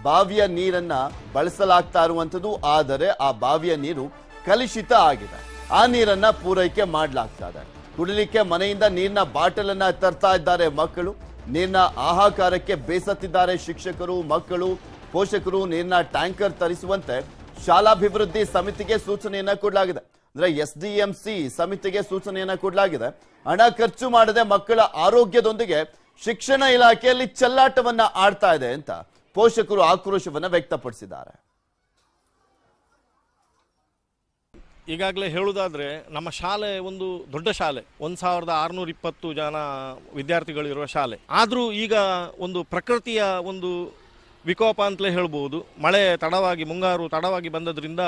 ಬಾವಿಯ ನೀರನ್ನ ಬಳಸಲಾಗ್ತಾ ಇರುವಂತದ್ದು. ಆದರೆ ಆ ಬಾವಿಯ ನೀರು ಕಲುಷಿತ ಆಗಿದೆ. ಆ ನೀರನ್ನ ಪೂರೈಕೆ ಮಾಡಲಾಗ್ತಾ ಇದೆ. ಕುಡಿಲಿಕ್ಕೆ ಮನೆಯಿಂದ ನೀರಿನ ಬಾಟಲ್ ಅನ್ನ ತರ್ತಾ ಇದ್ದಾರೆ ಮಕ್ಕಳು. ನೀರಿನ ಹಾಹಾಕಾರಕ್ಕೆ ಬೇಸತ್ತಿದ್ದಾರೆ ಶಿಕ್ಷಕರು, ಮಕ್ಕಳು, ಪೋಷಕರು. ನೀರಿನ ಟ್ಯಾಂಕರ್ ತರಿಸುವಂತೆ ಶಾಲಾಭಿವೃದ್ಧಿ ಸಮಿತಿಗೆ ಸೂಚನೆಯನ್ನ ಕೊಡಲಾಗಿದೆ. ಅಂದ್ರೆ SDMC ಸಮಿತಿಗೆ ಸೂಚನೆಯನ್ನ ಕೊಡಲಾಗಿದೆ. ಹಣ ಖರ್ಚು ಮಾಡದೆ ಮಕ್ಕಳ ಆರೋಗ್ಯದೊಂದಿಗೆ ಶಿಕ್ಷಣ ಇಲಾಖೆಯಲ್ಲಿ ಚೆಲ್ಲಾಟವನ್ನ ಆಡ್ತಾ ಇದೆ ಅಂತ ಪೋಷಕರು ಆಕ್ರೋಶವನ್ನ ವ್ಯಕ್ತಪಡಿಸಿದ್ದಾರೆ. ಈಗಾಗಲೇ ಹೇಳುವುದಾದ್ರೆ ನಮ್ಮ ಶಾಲೆ ಒಂದು ದೊಡ್ಡ ಶಾಲೆ, 1620 ಜನ ವಿದ್ಯಾರ್ಥಿಗಳಿರುವ ಶಾಲೆ. ಆದರೂ ಈಗ ಒಂದು ಪ್ರಕೃತಿಯ ಒಂದು ವಿಕೋಪ ಅಂತಲೇ ಹೇಳ್ಬೋದು. ಮಳೆ ತಡವಾಗಿ, ಮುಂಗಾರು ತಡವಾಗಿ ಬಂದದ್ರಿಂದ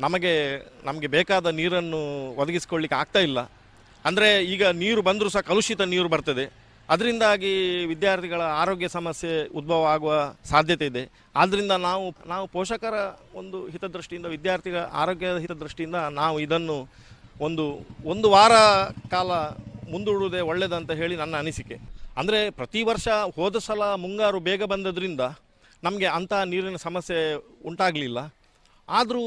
ನಮಗೆ ಬೇಕಾದ ನೀರನ್ನು ಒದಗಿಸಿಕೊಳ್ಳಿಕ್ಕೆ ಆಗ್ತಾ ಇಲ್ಲ. ಅಂದರೆ ಈಗ ನೀರು ಬಂದರೂ ಸಹ ಕಲುಷಿತ ನೀರು ಬರ್ತದೆ. ಅದರಿಂದಾಗಿ ವಿದ್ಯಾರ್ಥಿಗಳ ಆರೋಗ್ಯ ಸಮಸ್ಯೆ ಉದ್ಭವ ಆಗುವ ಸಾಧ್ಯತೆ ಇದೆ. ಆದ್ದರಿಂದ ನಾವು ಪೋಷಕರ ಒಂದು ಹಿತದೃಷ್ಟಿಯಿಂದ, ವಿದ್ಯಾರ್ಥಿಗಳ ಆರೋಗ್ಯದ ಹಿತದೃಷ್ಟಿಯಿಂದ ನಾವು ಇದನ್ನು ಒಂದು ವಾರ ಕಾಲ ಮುಂದೂಡುವುದೇ ಒಳ್ಳೆಯದಂತ ಹೇಳಿ ನನ್ನ ಅನಿಸಿಕೆ. ಅಂದರೆ ಪ್ರತಿ ವರ್ಷ ಹೋದ ಸಲ ಮುಂಗಾರು ಬೇಗ ಬಂದದ್ರಿಂದ ನಮಗೆ ಅಂಥ ನೀರಿನ ಸಮಸ್ಯೆ ಉಂಟಾಗಲಿಲ್ಲ. ಆದರೂ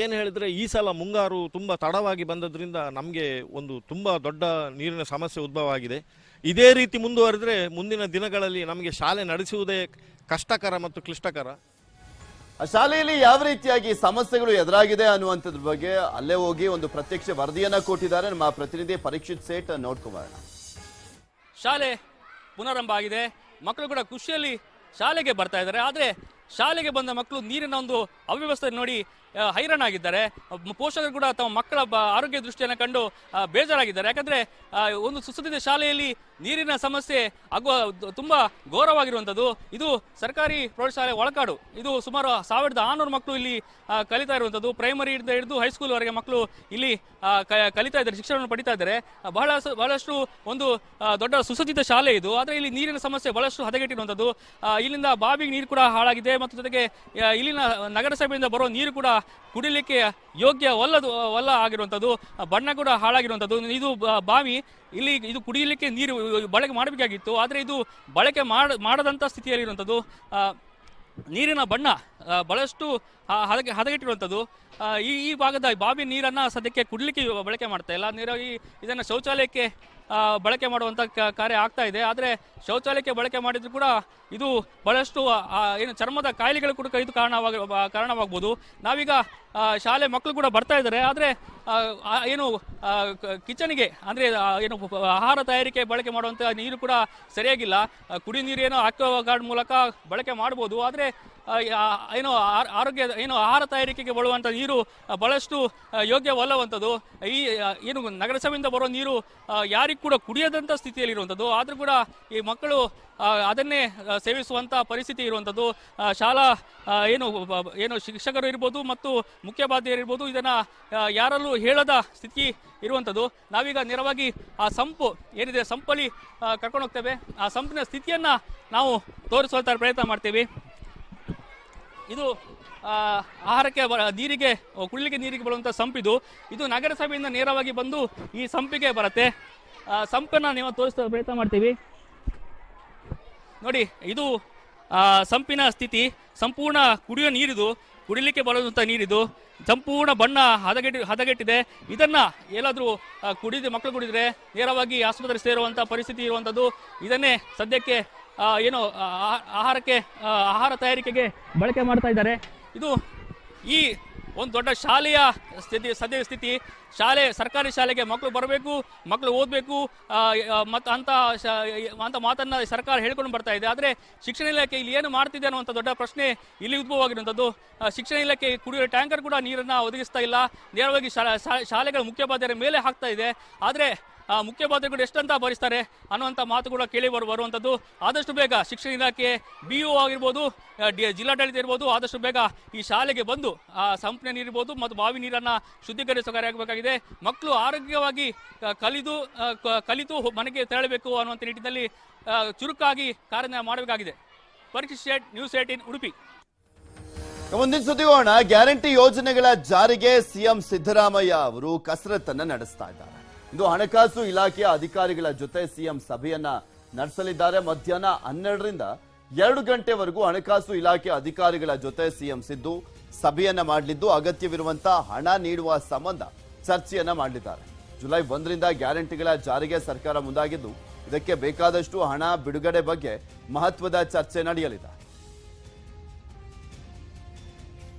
ಏನು ಹೇಳಿದರೆ ಈ ಸಲ ಮುಂಗಾರು ತುಂಬ ತಡವಾಗಿ ಬಂದದ್ರಿಂದ ನಮಗೆ ಒಂದು ತುಂಬ ದೊಡ್ಡ ನೀರಿನ ಸಮಸ್ಯೆ ಉದ್ಭವ ಆಗಿದೆ. ಇದೇ ರೀತಿ ಮುಂದುವರೆದರೆ ಮುಂದಿನ ದಿನಗಳಲ್ಲಿ ನಮಗೆ ಶಾಲೆ ನಡೆಸುವುದೇ ಕಷ್ಟಕರ ಮತ್ತು ಕ್ಲಿಷ್ಟಕರ. ಆ ಶಾಲೆಯಲ್ಲಿ ಯಾವ ರೀತಿಯಾಗಿ ಸಮಸ್ಯೆಗಳು ಎದುರಾಗಿದೆ ಅನ್ನುವಂಥದ್ರ ಬಗ್ಗೆ ಅಲ್ಲೇ ಹೋಗಿ ಒಂದು ಪ್ರತ್ಯಕ್ಷ ವರದಿಯನ್ನ ಕೊಟ್ಟಿದ್ದಾರೆ ನಮ್ಮ ಪ್ರತಿನಿಧಿ ಪರೀಕ್ಷಿತ್ ಸೇಠ್. ನೋಡ್ಕೊಂಬರೋಣ. ಶಾಲೆ ಪುನರಾರಂಭ ಆಗಿದೆ. ಮಕ್ಕಳು ಕೂಡ ಖುಷಿಯಲ್ಲಿ ಶಾಲೆಗೆ ಬರ್ತಾ ಇದ್ದಾರೆ. ಆದರೆ ಶಾಲೆಗೆ ಬಂದ ಮಕ್ಕಳು ನೀರಿನ ಒಂದು ಅವ್ಯವಸ್ಥೆ ನೋಡಿ ಹೈರಾಣಾಗಿದ್ದಾರೆ. ಪೋಷಕರು ಕೂಡ ತಮ್ಮ ಮಕ್ಕಳ ಆರೋಗ್ಯ ದೃಷ್ಟಿಯನ್ನು ಕಂಡು ಬೇಜಾರಾಗಿದ್ದಾರೆ. ಯಾಕಂದ್ರೆ ಒಂದು ಸುಸಜ್ಜಿತ ಶಾಲೆಯಲ್ಲಿ ನೀರಿನ ಸಮಸ್ಯೆ ಆಗುವ ತುಂಬಾ ಘೋರವಾಗಿರುವಂಥದ್ದು. ಇದು ಸರ್ಕಾರಿ ಪ್ರೌಢಶಾಲೆ ಒಳಕಾಡು. ಇದು ಸುಮಾರು 1600 ಮಕ್ಕಳು ಇಲ್ಲಿ ಕಲಿತಾ ಇರುವಂಥದ್ದು. ಪ್ರೈಮರಿಯಿಂದ ಹಿಡಿದು ಹೈಸ್ಕೂಲ್ ವರೆಗೆ ಮಕ್ಕಳು ಇಲ್ಲಿ ಕಲಿತಾ ಇದ್ದಾರೆ, ಶಿಕ್ಷಣವನ್ನು ಪಡಿತಾ ಇದ್ದಾರೆ. ಬಹಳಷ್ಟು ಒಂದು ದೊಡ್ಡ ಸುಸಜ್ಜಿತ ಶಾಲೆ ಇದು. ಆದರೆ ಇಲ್ಲಿ ನೀರಿನ ಸಮಸ್ಯೆ ಬಹಳಷ್ಟು ಹದಗೆಟ್ಟಿರುವಂಥದ್ದು. ಇಲ್ಲಿಂದ ಬಾವಿಗೆ ನೀರು ಕೂಡ ಹಾಳಾಗಿದೆ ಮತ್ತು ಜೊತೆಗೆ ಇಲ್ಲಿನ ನಗರಸಭೆಯಿಂದ ಬರೋ ನೀರು ಕೂಡ ಕುಡಿಲಿಕ್ಕೆ ಯೋಗ್ಯ ವಲ್ಲ ಆಗಿರುವಂಥದ್ದು. ಬಣ್ಣ ಕೂಡ ಹಾಳಾಗಿರುವಂಥದ್ದು. ಇದು ಬಾವಿ ಇಲ್ಲಿ ಇದು ಕುಡಿಯಲಿಕ್ಕೆ ನೀರು ಬಳಕೆ ಮಾಡಬೇಕಾಗಿತ್ತು, ಆದರೆ ಇದು ಬಳಕೆ ಮಾಡದಂಥ ಸ್ಥಿತಿಯಲ್ಲಿರುವಂಥದ್ದು. ನೀರಿನ ಬಣ್ಣ ಬಹಳಷ್ಟು ಹದಗೆಟ್ಟಿರುವಂಥದ್ದು. ಈ ಭಾಗದ ಬಾವಿ ನೀರನ್ನ ಸದ್ಯಕ್ಕೆ ಕುಡಿಲಿಕ್ಕೆ ಬಳಕೆ ಮಾಡ್ತಾ ಇಲ್ಲ. ನೇರವಾಗಿ ಇದನ್ನು ಶೌಚಾಲಯಕ್ಕೆ ಬಳಕೆ ಮಾಡುವಂಥ ಕಾರ್ಯ ಆಗ್ತಾ ಇದೆ. ಆದರೆ ಶೌಚಾಲಯಕ್ಕೆ ಬಳಕೆ ಮಾಡಿದ್ರು ಕೂಡ ಇದು ಬಹಳಷ್ಟು ಏನು ಚರ್ಮದ ಕಾಯಿಲೆಗಳು ಕೂಡ ಇದು ಕಾರಣವಾಗಬಹುದು. ನಾವೀಗ ಶಾಲೆ ಮಕ್ಕಳು ಕೂಡ ಬರ್ತಾ ಇದ್ದಾರೆ, ಆದರೆ ಏನು ಕಿಚನ್ಗೆ ಅಂದರೆ ಏನು ಆಹಾರ ತಯಾರಿಕೆ ಬಳಕೆ ಮಾಡುವಂಥ ನೀರು ಕೂಡ ಸರಿಯಾಗಿಲ್ಲ. ಕುಡಿ ನೀರೇನೋ ಆಕ್ವಾಗಾರ್ಡ್ ಮೂಲಕ ಬಳಕೆ ಮಾಡ್ಬೋದು, ಆದರೆ ಏನು ಆಹಾರ ತಯಾರಿಕೆಗೆ ಬರುವಂಥ ನೀರು ಬಹಳಷ್ಟು ಯೋಗ್ಯವಲ್ಲವಂಥದ್ದು. ಈ ಏನು ನಗರಸಭೆಯಿಂದ ಬರೋ ನೀರು ಯಾರಿಗೂ ಕೂಡ ಕುಡಿಯದಂಥ ಸ್ಥಿತಿಯಲ್ಲಿರುವಂಥದ್ದು. ಆದರೂ ಕೂಡ ಈ ಮಕ್ಕಳು ಅದನ್ನೇ ಸೇವಿಸುವಂಥ ಪರಿಸ್ಥಿತಿ ಇರುವಂಥದ್ದು. ಶಾಲಾ ಏನು ಶಿಕ್ಷಕರು ಇರ್ಬೋದು ಮತ್ತು ಮುಖ್ಯೋಪಾಧ್ಯಾಯರು ಇರ್ಬೋದು, ಇದನ್ನು ಯಾರಲ್ಲೂ ಹೇಳದ ಸ್ಥಿತಿ ಇರುವಂಥದ್ದು. ನಾವೀಗ ನೇರವಾಗಿ ಆ ಸಂಪು ಏನಿದೆ ಸಂಪಲ್ಲಿ ಕರ್ಕೊಂಡು ಹೋಗ್ತೇವೆ. ಆ ಸಂಪಿನ ಸ್ಥಿತಿಯನ್ನು ನಾವು ತೋರಿಸುವಂಥ ಪ್ರಯತ್ನ ಮಾಡ್ತೀವಿ. ಇದು ಆಹಾರಕ್ಕೆ ನೀರಿಗೆ ಕುಡಿಲಿಕ್ಕೆ ನೀರಿಗೆ ಬರುವಂಥ ಸಂಪಿದು. ಇದು ನಗರಸಭೆಯಿಂದ ನೇರವಾಗಿ ಬಂದು ಈ ಸಂಪಿಗೆ ಬರುತ್ತೆ. ಸಂಪನ್ನು ನೀವು ತೋರಿಸೋ ಪ್ರಯತ್ನ ಮಾಡ್ತೀವಿ. ನೋಡಿ, ಇದು ಸಂಪಿನ ಸ್ಥಿತಿ. ಸಂಪೂರ್ಣ ಕುಡಿಯೋ ನೀರಿದು, ಕುಡಿಲಿಕ್ಕೆ ಬರುವಂಥ ನೀರಿದು. ಸಂಪೂರ್ಣ ಬಣ್ಣ ಹದಗೆಟ್ಟಿದೆ. ಇದನ್ನ ಎಲ್ಲಾದರೂ ಮಕ್ಕಳು ಕುಡಿದ್ರೆ ನೇರವಾಗಿ ಆಸ್ಪತ್ರೆ ಸೇರುವಂಥ ಪರಿಸ್ಥಿತಿ ಇರುವಂಥದ್ದು. ಇದನ್ನೇ ಸದ್ಯಕ್ಕೆ ಏನು ಆಹಾರ ತಯಾರಿಕೆಗೆ ಬಳಕೆ ಮಾಡ್ತಾ ಇದ್ದಾರೆ. ಇದು ಈ ಒಂದು ದೊಡ್ಡ ಶಾಲೆಯ ಸ್ಥಿತಿ. ಸರ್ಕಾರಿ ಶಾಲೆಗೆ ಮಕ್ಕಳು ಬರಬೇಕು, ಮಕ್ಕಳು ಓದಬೇಕು ಮತ್ತು ಅಂತ ಮಾತನ್ನ ಸರ್ಕಾರ ಹೇಳ್ಕೊಂಡು ಬರ್ತಾ ಇದೆ. ಆದರೆ ಶಿಕ್ಷಣ ಇಲಾಖೆ ಇಲ್ಲಿ ಏನು ಮಾಡ್ತಿದೆ ಅನ್ನುವಂಥ ದೊಡ್ಡ ಪ್ರಶ್ನೆ ಇಲ್ಲಿ ಉದ್ಭವವಾಗಿರುವಂಥದ್ದು. ಶಿಕ್ಷಣ ಇಲಾಖೆ ಕುಡಿಯುವ ಟ್ಯಾಂಕರ್ ಕೂಡ ನೀರನ್ನು ಒದಗಿಸ್ತಾ ಇಲ್ಲ, ನೇರವಾಗಿ ಶಾಲೆಗಳ ಮುಖ್ಯೋಪಾಧ್ಯಾಯರ ಮೇಲೆ ಹಾಕ್ತಾ ಇದೆ. ಆದರೆ ಮುಖ್ಯೋಪಾಧ್ಯಾಯರು ಎಷ್ಟಂತ ಭರಿಸ್ತಾರೆ ಅನ್ನುವಂಥ ಮಾತು ಕೂಡ ಕೇಳಿ ಬರುವಂಥದ್ದು. ಆದಷ್ಟು ಬೇಗ ಶಿಕ್ಷಣ ಇಲಾಖೆ BO ಆಗಿರ್ಬೋದು, ಜಿಲ್ಲಾಡಳಿತ ಇರ್ಬೋದು, ಆದಷ್ಟು ಬೇಗ ಈ ಶಾಲೆಗೆ ಬಂದು ಸಂಪಿನ ನೀರಿರ್ಬೋದು ಮತ್ತು ಬಾವಿ ನೀರನ್ನು ಶುದ್ಧೀಕರಿಸುವ ಕಾರ್ಯ ಆಗಬೇಕಾಗಿದೆ. ಮಕ್ಕಳು ಆರೋಗ್ಯವಾಗಿ ಕಲಿತು ಮನೆಗೆ ತೆರಳಬೇಕು ಅನ್ನುವಂಥ ನಿಟ್ಟಿನಲ್ಲಿ ಚುರುಕಾಗಿ ಕಾರ್ಯ ಮಾಡಬೇಕಾಗಿದೆ. ಪರೀಕ್ಷಿತ್ ಶೇಟ್, ನ್ಯೂಸ್ 18 ಉಡುಪಿ. ಮುಂದಿನ ಸುದ್ದಿಗೋಣ. ಗ್ಯಾರಂಟಿ ಯೋಜನೆಗಳ ಜಾರಿಗೆ ಸಿಎಂ ಸಿದ್ದರಾಮಯ್ಯ ಅವರು ಕಸರತ್ತನ್ನ ನಡೆಸ್ತಾ ಇದ್ದಾರೆ. ಇಂದು ಹಣಕಾಸು ಇಲಾಖೆಯ ಅಧಿಕಾರಿಗಳ ಜೊತೆ ಸಿಎಂ ಸಭೆಯನ್ನ ನಡೆಸಲಿದ್ದಾರೆ. ಮಧ್ಯಾಹ್ನ 12ರಿಂದ 2 ಗಂಟೆವರೆಗೂ ಹಣಕಾಸು ಇಲಾಖೆ ಅಧಿಕಾರಿಗಳ ಜೊತೆ ಸಿಎಂ ಸಿದ್ದು ಸಭೆಯನ್ನ ಮಾಡಲಿದ್ದು, ಅಗತ್ಯವಿರುವಂತಹ ಹಣ ನೀಡುವ ಸಂಬಂಧ ಚರ್ಚೆಯನ್ನ ಮಾಡಲಿದ್ದಾರೆ. ಜುಲೈ 1ರಿಂದ ಗ್ಯಾರಂಟಿಗಳ ಜಾರಿಗೆ ಸರ್ಕಾರ ಮುಂದಾಗಿದ್ದು, ಇದಕ್ಕೆ ಬೇಕಾದಷ್ಟು ಹಣ ಬಿಡುಗಡೆ ಬಗ್ಗೆ ಮಹತ್ವದ ಚರ್ಚೆ ನಡೆಯಲಿದೆ.